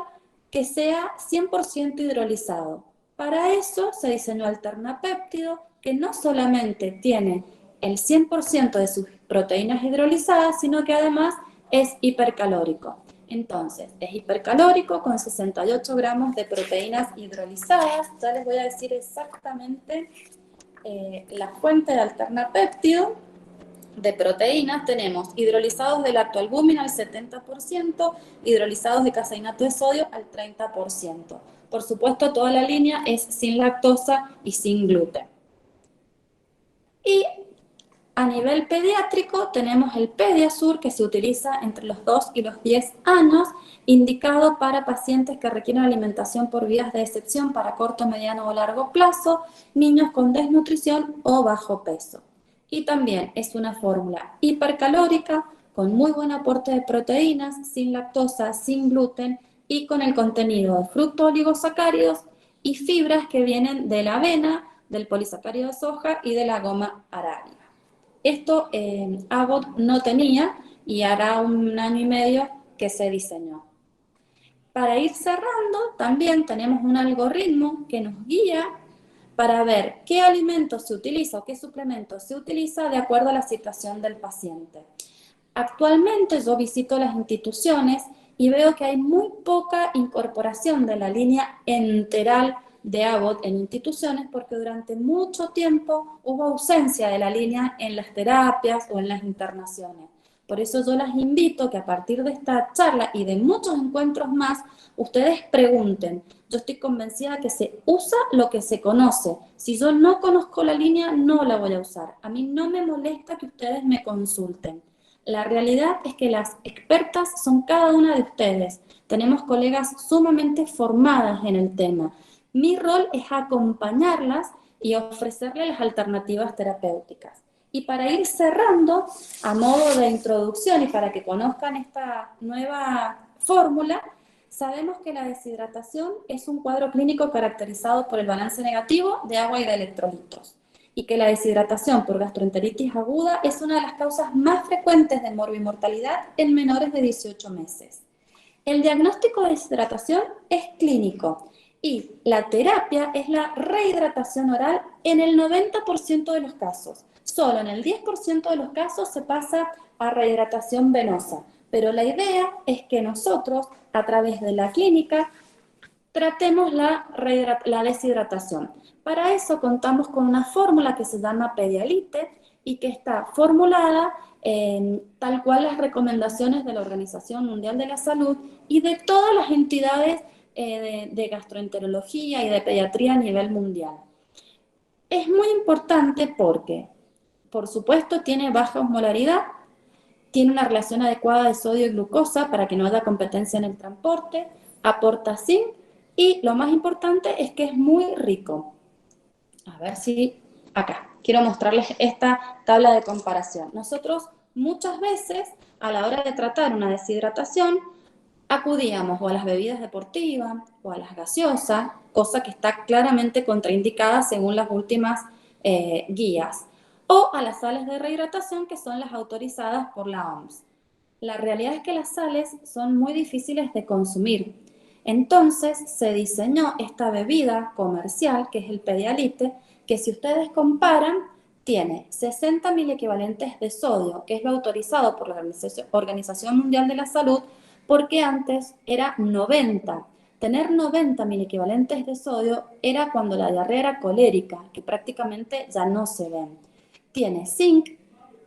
que sea 100% hidrolizado. Para eso se diseñó Alternapéptido, que no solamente tiene el 100% de sus proteínas hidrolizadas, sino que además es hipercalórico. Entonces, es hipercalórico con 68 gramos de proteínas hidrolizadas. Ya les voy a decir exactamente la fuente de Alternapéptido de proteínas. Tenemos hidrolizados de lactoalbúmina al 70%, hidrolizados de caseinato de sodio al 30%. Por supuesto, toda la línea es sin lactosa y sin gluten. Y a nivel pediátrico tenemos el Pediasur, que se utiliza entre los 2 y los 10 años, indicado para pacientes que requieren alimentación por vías de excepción para corto, mediano o largo plazo, niños con desnutrición o bajo peso. Y también es una fórmula hipercalórica, con muy buen aporte de proteínas, sin lactosa, sin gluten y con el contenido de fructooligosacáridos y fibras que vienen de la avena, del polisacárido de soja y de la goma arábiga. Esto Abbott no tenía y hará 1 año y medio que se diseñó. Para ir cerrando, también tenemos un algoritmo que nos guía para ver qué alimento se utiliza o qué suplemento se utiliza de acuerdo a la situación del paciente. Actualmente yo visito las instituciones y veo que hay muy poca incorporación de la línea enteral de Abbott en instituciones porque durante mucho tiempo hubo ausencia de la línea en las terapias o en las internaciones. Por eso yo las invito que a partir de esta charla y de muchos encuentros más, ustedes pregunten. Yo estoy convencida que se usa lo que se conoce. Si yo no conozco la línea, no la voy a usar. A mí no me molesta que ustedes me consulten. La realidad es que las expertas son cada una de ustedes. Tenemos colegas sumamente formadas en el tema. Mi rol es acompañarlas y ofrecerles las alternativas terapéuticas. Y para ir cerrando, a modo de introducción y para que conozcan esta nueva fórmula, sabemos que la deshidratación es un cuadro clínico caracterizado por el balance negativo de agua y de electrolitos, y que la deshidratación por gastroenteritis aguda es una de las causas más frecuentes de morbimortalidad en menores de 18 meses. El diagnóstico de deshidratación es clínico y la terapia es la rehidratación oral en el 90% de los casos. Solo en el 10% de los casos se pasa a rehidratación venosa, pero la idea es que nosotros, a través de la clínica, tratemos la deshidratación. Para eso contamos con una fórmula que se llama Pedialite y que está formulada tal cual las recomendaciones de la Organización Mundial de la Salud y de todas las entidades de gastroenterología y de pediatría a nivel mundial. Es muy importante porque, por supuesto, tiene baja osmolaridad, tiene una relación adecuada de sodio y glucosa para que no haya competencia en el transporte, aporta zinc y lo más importante es que es muy rico. A ver si acá, quiero mostrarles esta tabla de comparación. Nosotros muchas veces a la hora de tratar una deshidratación acudíamos o a las bebidas deportivas o a las gaseosas, cosa que está claramente contraindicada según las últimas guías, o a las sales de rehidratación que son las autorizadas por la OMS. La realidad es que las sales son muy difíciles de consumir. Entonces se diseñó esta bebida comercial, que es el Pedialite, que si ustedes comparan, tiene 60 miliequivalentes de sodio, que es lo autorizado por la Organización Mundial de la Salud, porque antes era 90. Tener 90 miliequivalentes de sodio era cuando la diarrea era colérica, que prácticamente ya no se ven. Tiene zinc,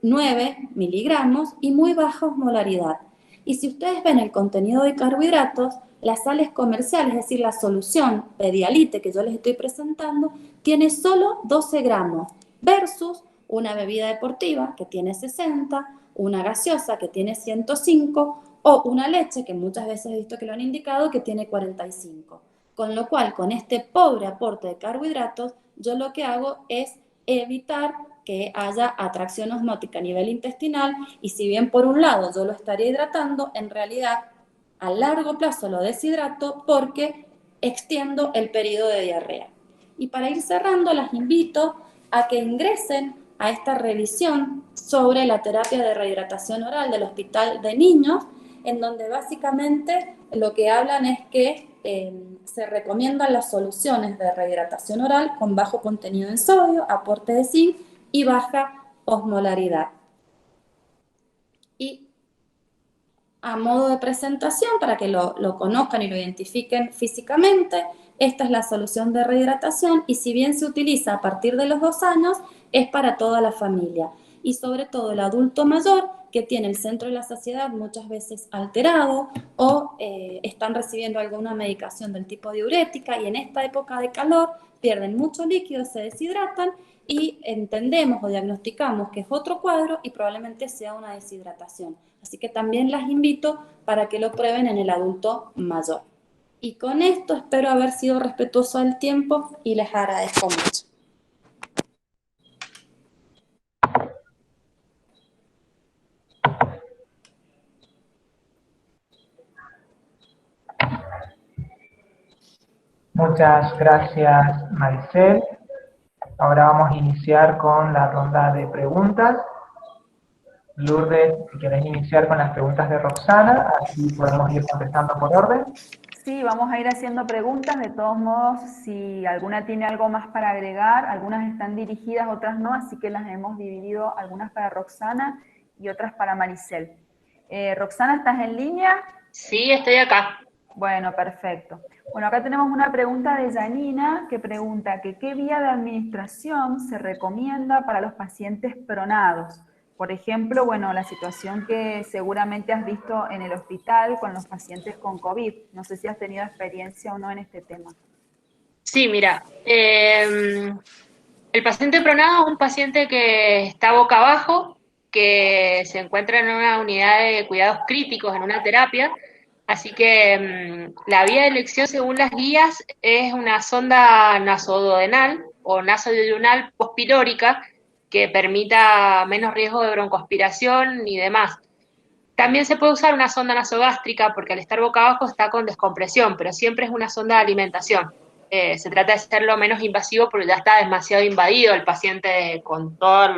9 miligramos y muy baja osmolaridad. Y si ustedes ven el contenido de carbohidratos, las sales comerciales, es decir, la solución Pedialite que yo les estoy presentando, tiene solo 12 gramos versus una bebida deportiva que tiene 60, una gaseosa que tiene 105 o una leche que muchas veces he visto que lo han indicado que tiene 45. Con lo cual, con este pobre aporte de carbohidratos, yo lo que hago es evitar que haya atracción osmótica a nivel intestinal y si bien por un lado yo lo estaría hidratando, en realidad a largo plazo lo deshidrato porque extiendo el periodo de diarrea. Y para ir cerrando, las invito a que ingresen a esta revisión sobre la terapia de rehidratación oral del Hospital de Niños, en donde básicamente lo que hablan es que se recomiendan las soluciones de rehidratación oral con bajo contenido en sodio, aporte de zinc y baja osmolaridad. Y a modo de presentación, para que lo conozcan y lo identifiquen físicamente, esta es la solución de rehidratación y si bien se utiliza a partir de los 2 años, es para toda la familia. Y sobre todo el adulto mayor que tiene el centro de la saciedad muchas veces alterado o están recibiendo alguna medicación del tipo diurética y en esta época de calor pierden mucho líquido, se deshidratan y entendemos o diagnosticamos que es otro cuadro y probablemente sea una deshidratación. Así que también las invito para que lo prueben en el adulto mayor. Y con esto espero haber sido respetuoso del tiempo y les agradezco mucho. Muchas gracias, Maricel. Ahora vamos a iniciar con la ronda de preguntas. Lourdes, si quieres iniciar con las preguntas de Roxana, así podemos ir contestando por orden. Sí, vamos a ir haciendo preguntas. De todos modos, si alguna tiene algo más para agregar, algunas están dirigidas, otras no, así que las hemos dividido, algunas para Roxana y otras para Maricel. Roxana, ¿estás en línea? Sí, estoy acá. Bueno, perfecto. Bueno, acá tenemos una pregunta de Janina que pregunta que qué vía de administración se recomienda para los pacientes pronados. Por ejemplo, bueno, la situación que seguramente has visto en el hospital con los pacientes con COVID. No sé si has tenido experiencia o no en este tema. Sí, mira, el paciente pronado es un paciente que está boca abajo, que se encuentra en una unidad de cuidados críticos, en una terapia, así que la vía de elección según las guías es una sonda nasoduodenal o nasoduodenal pospilórica que permita menos riesgo de broncoaspiración y demás. También se puede usar una sonda nasogástrica porque al estar boca abajo está con descompresión, pero siempre es una sonda de alimentación. Se trata de ser lo menos invasivo porque ya está demasiado invadido el paciente con toda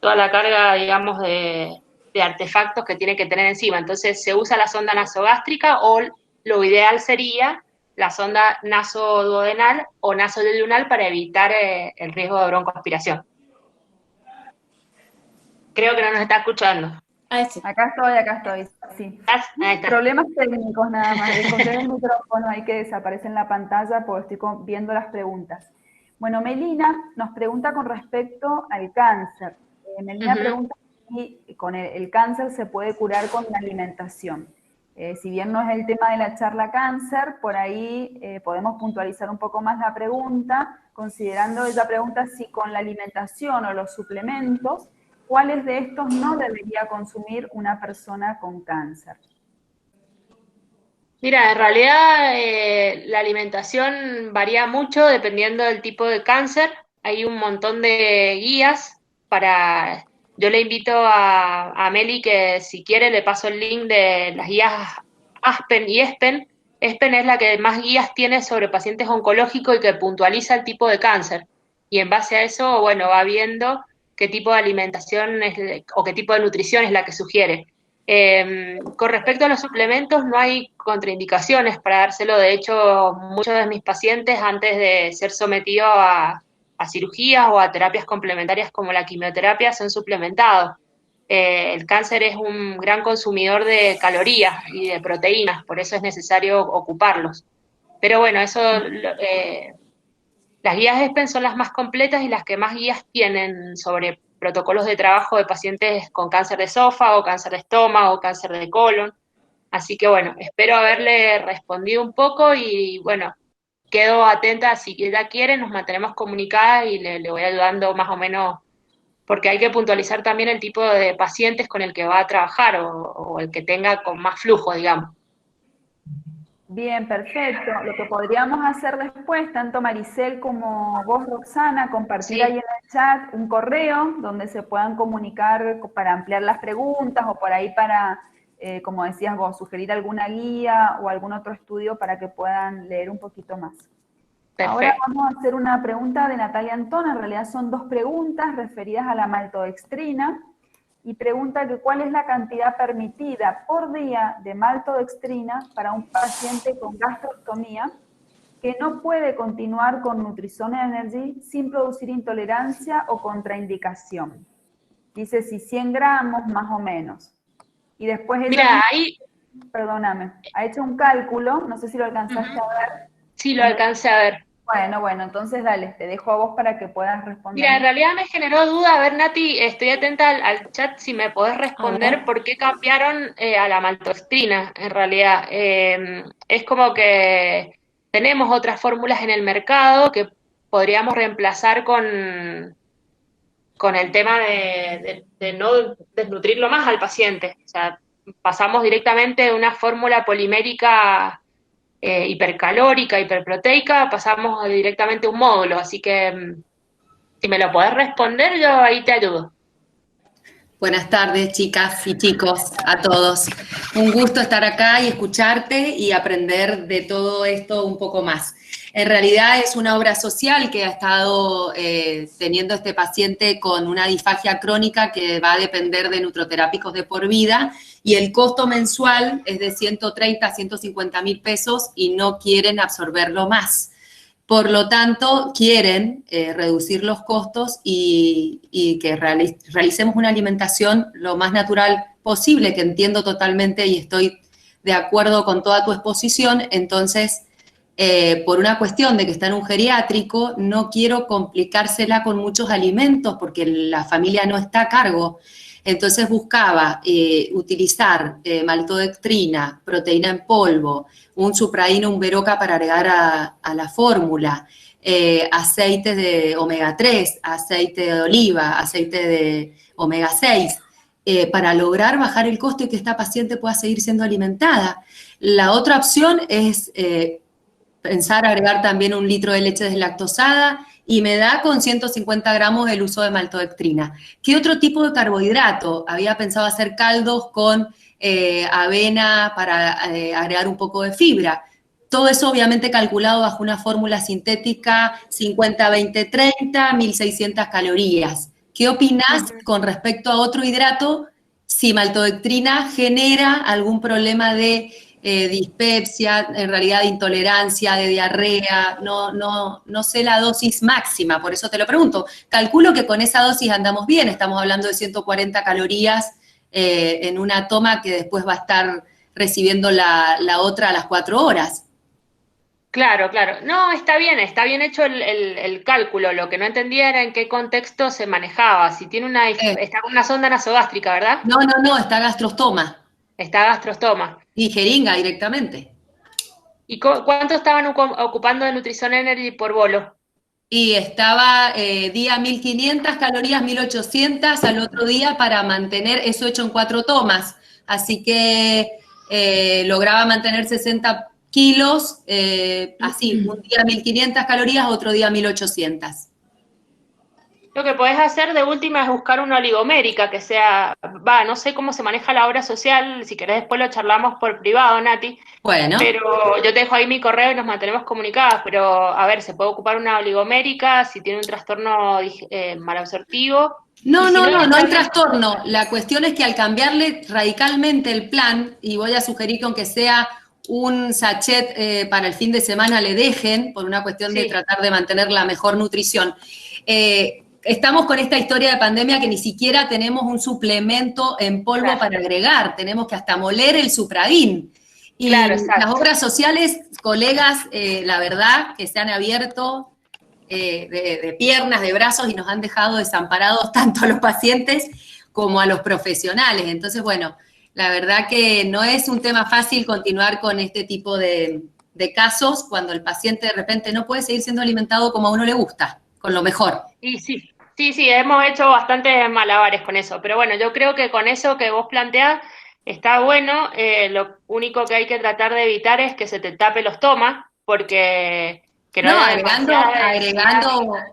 la carga, digamos, de artefactos que tiene que tener encima. Entonces se usa la sonda nasogástrica o lo ideal sería la sonda nasoduodenal o nasoduodenal para evitar el riesgo de broncoaspiración. Creo que no nos está escuchando. Sí. Acá estoy, sí. Ahí está. Problemas técnicos nada más. Encontré el micrófono ahí que desaparece en la pantalla porque estoy viendo las preguntas. Bueno, Melina nos pregunta con respecto al cáncer. Melina pregunta si con el cáncer se puede curar con la alimentación. Si bien no es el tema de la charla cáncer, por ahí podemos puntualizar un poco más la pregunta, considerando ella pregunta si con la alimentación o los suplementos, ¿cuáles de estos no debería consumir una persona con cáncer? Mira, en realidad la alimentación varía mucho dependiendo del tipo de cáncer. Hay un montón de guías para... Yo le invito a Meli que si quiere le paso el link de las guías ASPEN y ESPEN. ESPEN es la que más guías tiene sobre pacientes oncológicos y que puntualiza el tipo de cáncer. Y en base a eso, bueno, va viendo qué tipo de alimentación o qué tipo de nutrición es la que sugiere. Con respecto a los suplementos, no hay contraindicaciones para dárselo. De hecho, muchos de mis pacientes, antes de ser sometidos a cirugías o a terapias complementarias como la quimioterapia, son suplementados. El cáncer es un gran consumidor de calorías y de proteínas, por eso es necesario ocuparlos. Pero bueno, eso las guías ESPEN son las más completas y las que más guías tienen sobre protocolos de trabajo de pacientes con cáncer de esófago, cáncer de estómago, cáncer de colon. Así que bueno, espero haberle respondido un poco y bueno, quedo atenta, si ella quiere, nos mantenemos comunicadas y le voy ayudando más o menos, porque hay que puntualizar también el tipo de pacientes con el que va a trabajar o el que tenga con más flujo, digamos. Bien, perfecto. Lo que podríamos hacer después, tanto Maricel como vos, Roxana, compartir ahí en el chat un correo donde se puedan comunicar para ampliar las preguntas o por ahí para, como decías vos, sugerir alguna guía o algún otro estudio para que puedan leer un poquito más. Perfecto. Ahora vamos a hacer una pregunta de Natalia Antón. En realidad son 2 preguntas referidas a la maltodextrina. y pregunta que cuál es la cantidad permitida por día de maltodextrina para un paciente con gastrostomía que no puede continuar con Nutrición Energy sin producir intolerancia o contraindicación. Dice si 100 gramos más o menos. Y después ella, Mira, ahí... perdóname, ha hecho un cálculo, no sé si lo alcanzaste a ver. Sí, lo alcancé a ver. Bueno, entonces dale, te dejo a vos para que puedas responder. Mira, en realidad me generó duda, a ver, Nati, estoy atenta al chat si me podés responder por qué cambiaron a la maltodextrina, en realidad. Es como que tenemos otras fórmulas en el mercado que podríamos reemplazar con el tema de no desnutrirlo más al paciente. O sea, pasamos directamente de una fórmula polimérica hipercalórica, hiperproteica, pasamos directamente a un módulo, así que si me lo podés responder, yo ahí te ayudo. Buenas tardes, chicas y chicos, a todos. Un gusto estar acá y escucharte y aprender de todo esto un poco más. En realidad es una obra social que ha estado teniendo este paciente con una disfagia crónica que va a depender de nutroterápicos de por vida y el costo mensual es de 130 a 150 mil pesos y no quieren absorberlo más. Por lo tanto, quieren reducir los costos y que realicemos una alimentación lo más natural posible, que entiendo totalmente y estoy de acuerdo con toda tu exposición. Entonces, por una cuestión de que está en un geriátrico, no quiero complicársela con muchos alimentos porque la familia no está a cargo. Entonces buscaba utilizar maltodextrina, proteína en polvo, un supraíno, un Veroca para agregar a la fórmula, aceites de omega 3, aceite de oliva, aceite de omega 6, para lograr bajar el costo y que esta paciente pueda seguir siendo alimentada. La otra opción es pensar agregar también 1 litro de leche deslactosada y me da con 150 gramos el uso de maltodextrina. ¿Qué otro tipo de carbohidrato? Había pensado hacer caldos con avena para agregar un poco de fibra. Todo eso obviamente calculado bajo una fórmula sintética 50-20-30, 1.600 calorías. ¿Qué opinás con respecto a otro hidrato si maltodextrina genera algún problema de dispepsia, en realidad de intolerancia, de diarrea? No sé la dosis máxima, por eso te lo pregunto. Calculo que con esa dosis andamos bien, estamos hablando de 140 calorías en una toma que después va a estar recibiendo la otra a las 4 horas. Claro. No, está bien hecho el cálculo. Lo que no entendía era en qué contexto se manejaba. Si tiene está con una sonda nasogástrica, ¿verdad? No, está gastrostoma. Está gastrostoma. Y jeringa directamente. ¿Y cuánto estaban ocupando de Nutrition Energy por bolo? Y estaba día 1.500 calorías, 1.800 al otro día para mantener eso hecho en 4 tomas. Así que lograba mantener 60 kilos, así, un día 1.500 calorías, otro día 1.800. Lo que podés hacer de última es buscar una oligomérica que sea, no sé cómo se maneja la obra social, si querés después lo charlamos por privado, Nati. Bueno. Pero yo te dejo ahí mi correo y nos mantenemos comunicadas, pero a ver, se puede ocupar una oligomérica si tiene un trastorno malabsortivo. No hay trastorno. La cuestión es que al cambiarle radicalmente el plan, y voy a sugerir que aunque sea un sachet para el fin de semana le dejen, por una cuestión de tratar de mantener la mejor nutrición. Estamos con esta historia de pandemia que ni siquiera tenemos un suplemento en polvo para agregar, tenemos que hasta moler el supradín. Y las obras sociales, colegas, la verdad que se han abierto de piernas, de brazos y nos han dejado desamparados tanto a los pacientes como a los profesionales. Entonces, bueno, la verdad que no es un tema fácil continuar con este tipo de casos cuando el paciente de repente no puede seguir siendo alimentado como a uno le gusta, con lo mejor. Y sí, hemos hecho bastantes malabares con eso, pero bueno, yo creo que con eso que vos planteás está bueno. Lo único que hay que tratar de evitar es que se te tape los tomas, porque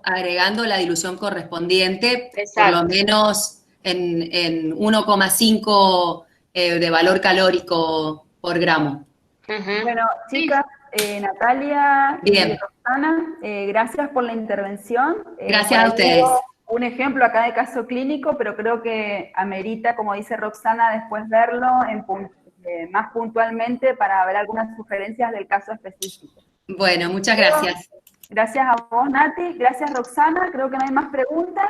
agregando la dilución correspondiente, exacto, por lo menos en 1,5 de valor calórico por gramo. Bueno, chicas, Natalia y Roxana, gracias por la intervención. Gracias a ustedes. un ejemplo acá de caso clínico, pero creo que amerita, como dice Roxana, después verlo más puntualmente para ver algunas sugerencias del caso específico. Bueno, muchas gracias. Gracias a vos, Nati. Gracias, Roxana. Creo que no hay más preguntas.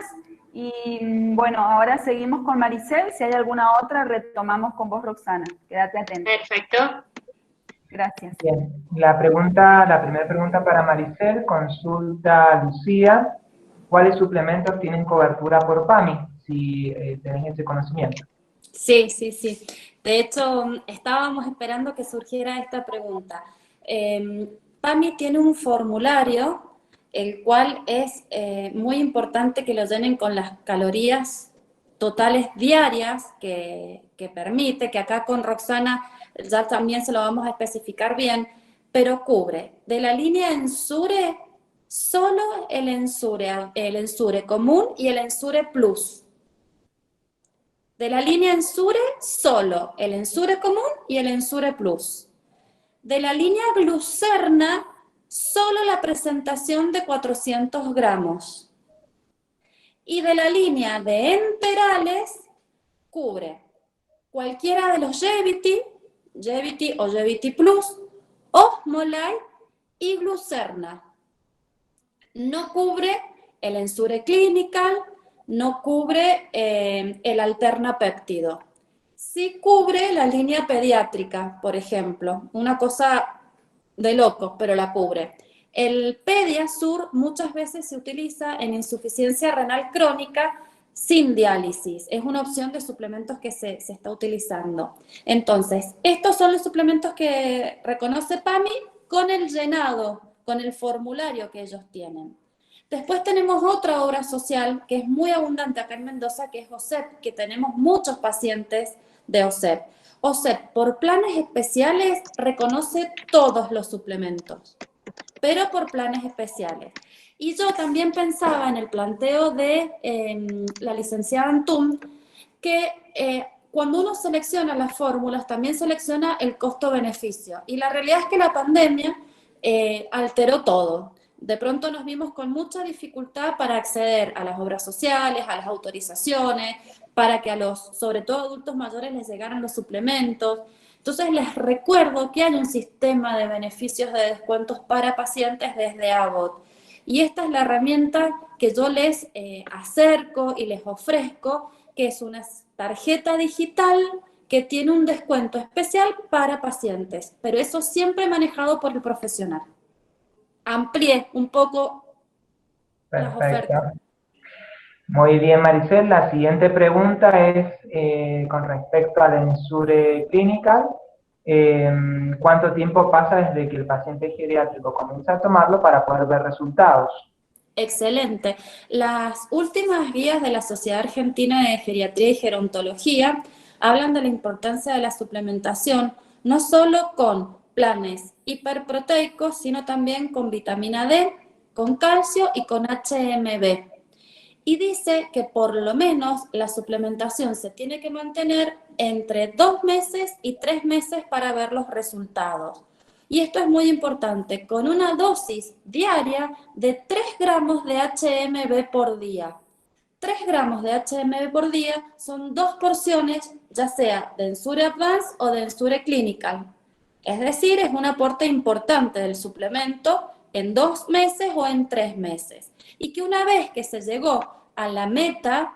Y bueno, ahora seguimos con Maricel. Si hay alguna otra, retomamos con vos, Roxana. Quédate atenta. Perfecto. Gracias. Bien, la primera pregunta para Maricel, consulta Lucía. ¿Cuáles suplementos tienen cobertura por PAMI? Si tenés ese conocimiento. Sí, sí, sí. De hecho, estábamos esperando que surgiera esta pregunta. PAMI tiene un formulario, el cual es muy importante que lo llenen con las calorías totales diarias que permite, que acá con Roxana ya también se lo vamos a especificar bien, pero cubre de la línea Ensure solo el Ensure común y el Ensure Plus. De la línea Ensure, solo el Ensure común y el Ensure Plus. De la línea Glucerna, solo la presentación de 400 gramos. Y de la línea de enterales, cubre cualquiera de los Gevity o Gevity Plus, Osmolite y Glucerna. No cubre el Ensure Clinical, no cubre el alternapéptido. Sí cubre la línea pediátrica, por ejemplo, una cosa de loco, pero la cubre. El Pediasur muchas veces se utiliza en insuficiencia renal crónica sin diálisis. Es una opción de suplementos que se está utilizando. Entonces, estos son los suplementos que reconoce PAMI con el llenado, con el formulario que ellos tienen. Después tenemos otra obra social que es muy abundante acá en Mendoza, que es OSEP, que tenemos muchos pacientes de OSEP. OSEP, por planes especiales, reconoce todos los suplementos, pero por planes especiales. Y yo también pensaba en el planteo de la licenciada Antum, que cuando uno selecciona las fórmulas, también selecciona el costo-beneficio. Y la realidad es que la pandemia alteró todo. De pronto nos vimos con mucha dificultad para acceder a las obras sociales, a las autorizaciones, para que a los, sobre todo adultos mayores, les llegaran los suplementos. Entonces les recuerdo que hay un sistema de beneficios de descuentos para pacientes desde Abbott. Y esta es la herramienta que yo les acerco y les ofrezco, que es una tarjeta digital que tiene un descuento especial para pacientes, pero eso siempre manejado por el profesional. Amplié un poco las ofertas. Perfecto. Muy bien, Maricel. La siguiente pregunta es con respecto al Ensure Clinical. ¿Cuánto tiempo pasa desde que el paciente geriátrico comienza a tomarlo para poder ver resultados? Excelente. Las últimas guías de la Sociedad Argentina de Geriatría y Gerontología hablan de la importancia de la suplementación, no solo con planes hiperproteicos, sino también con vitamina D, con calcio y con HMB. Y dice que por lo menos la suplementación se tiene que mantener entre 2 meses y 3 meses para ver los resultados. Y esto es muy importante, con una dosis diaria de 3 gramos de HMB por día. 3 gramos de HMB por día son 2 porciones, ya sea de Ensure Advance o de Ensure Clinical. Es decir, es un aporte importante del suplemento en 2 meses o en 3 meses. Y que una vez que se llegó a la meta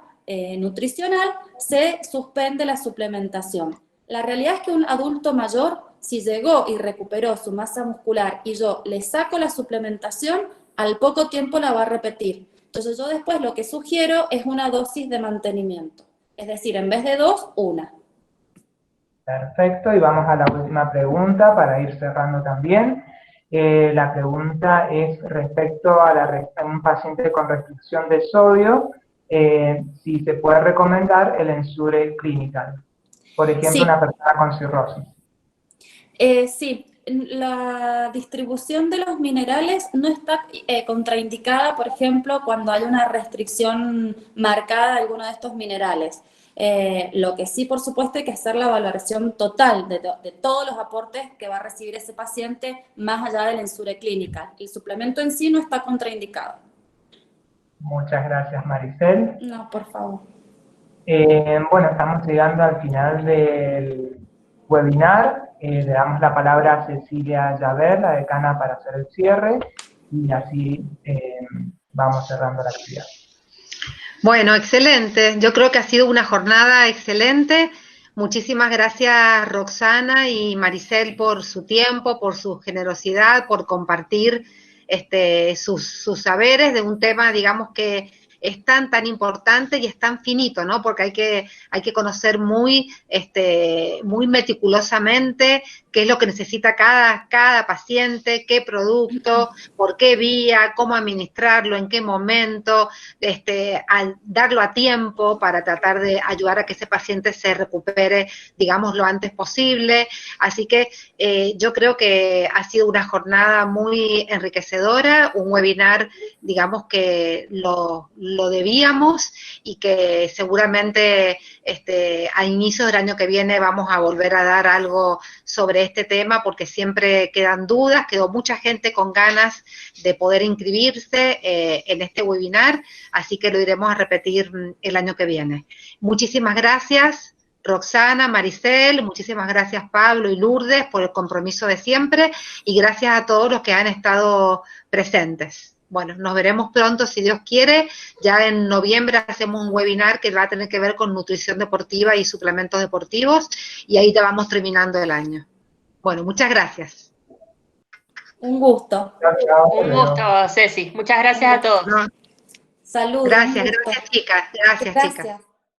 nutricional, se suspende la suplementación. La realidad es que un adulto mayor, si llegó y recuperó su masa muscular y yo le saco la suplementación, al poco tiempo la va a repetir. Entonces yo después lo que sugiero es una dosis de mantenimiento. Es decir, en vez de 2, 1. Perfecto, y vamos a la última pregunta para ir cerrando también. La pregunta es respecto a un paciente con restricción de sodio, si se puede recomendar el Ensure Clinical. Por ejemplo, sí, una persona con cirrosis. Sí, la distribución de los minerales no está contraindicada, por ejemplo, cuando hay una restricción marcada de alguno de estos minerales. Lo que sí, por supuesto, hay que hacer la valoración total de todos los aportes que va a recibir ese paciente más allá del Ensure Clinical. El suplemento en sí no está contraindicado. Muchas gracias, Maricel. No, por favor. Bueno, estamos llegando al final del webinar. Le damos la palabra a Cecilia Llaver, la decana, para hacer el cierre, y así vamos cerrando la actividad. Bueno, excelente. Yo creo que ha sido una jornada excelente. Muchísimas gracias, Roxana y Maricel, por su tiempo, por su generosidad, por compartir sus saberes de un tema, digamos, que es tan importante y es tan finito, ¿no? Porque hay que conocer muy meticulosamente qué es lo que necesita cada paciente, qué producto, por qué vía, cómo administrarlo, en qué momento, darlo a tiempo para tratar de ayudar a que ese paciente se recupere, digamos, lo antes posible. Así que yo creo que ha sido una jornada muy enriquecedora, un webinar, digamos, que lo debíamos y que seguramente a inicios del año que viene vamos a volver a dar algo sobre este tema, porque siempre quedan dudas, quedó mucha gente con ganas de poder inscribirse en este webinar, así que lo iremos a repetir el año que viene. Muchísimas gracias, Roxana, Maricel, muchísimas gracias Pablo y Lourdes por el compromiso de siempre, y gracias a todos los que han estado presentes. Bueno, nos veremos pronto, si Dios quiere. Ya en noviembre hacemos un webinar que va a tener que ver con nutrición deportiva y suplementos deportivos, y ahí te vamos terminando el año. Bueno, muchas gracias. Un gusto. Un gusto, Ceci. Muchas gracias a todos. No, Saludos. gracias chicas. Gracias, chicas.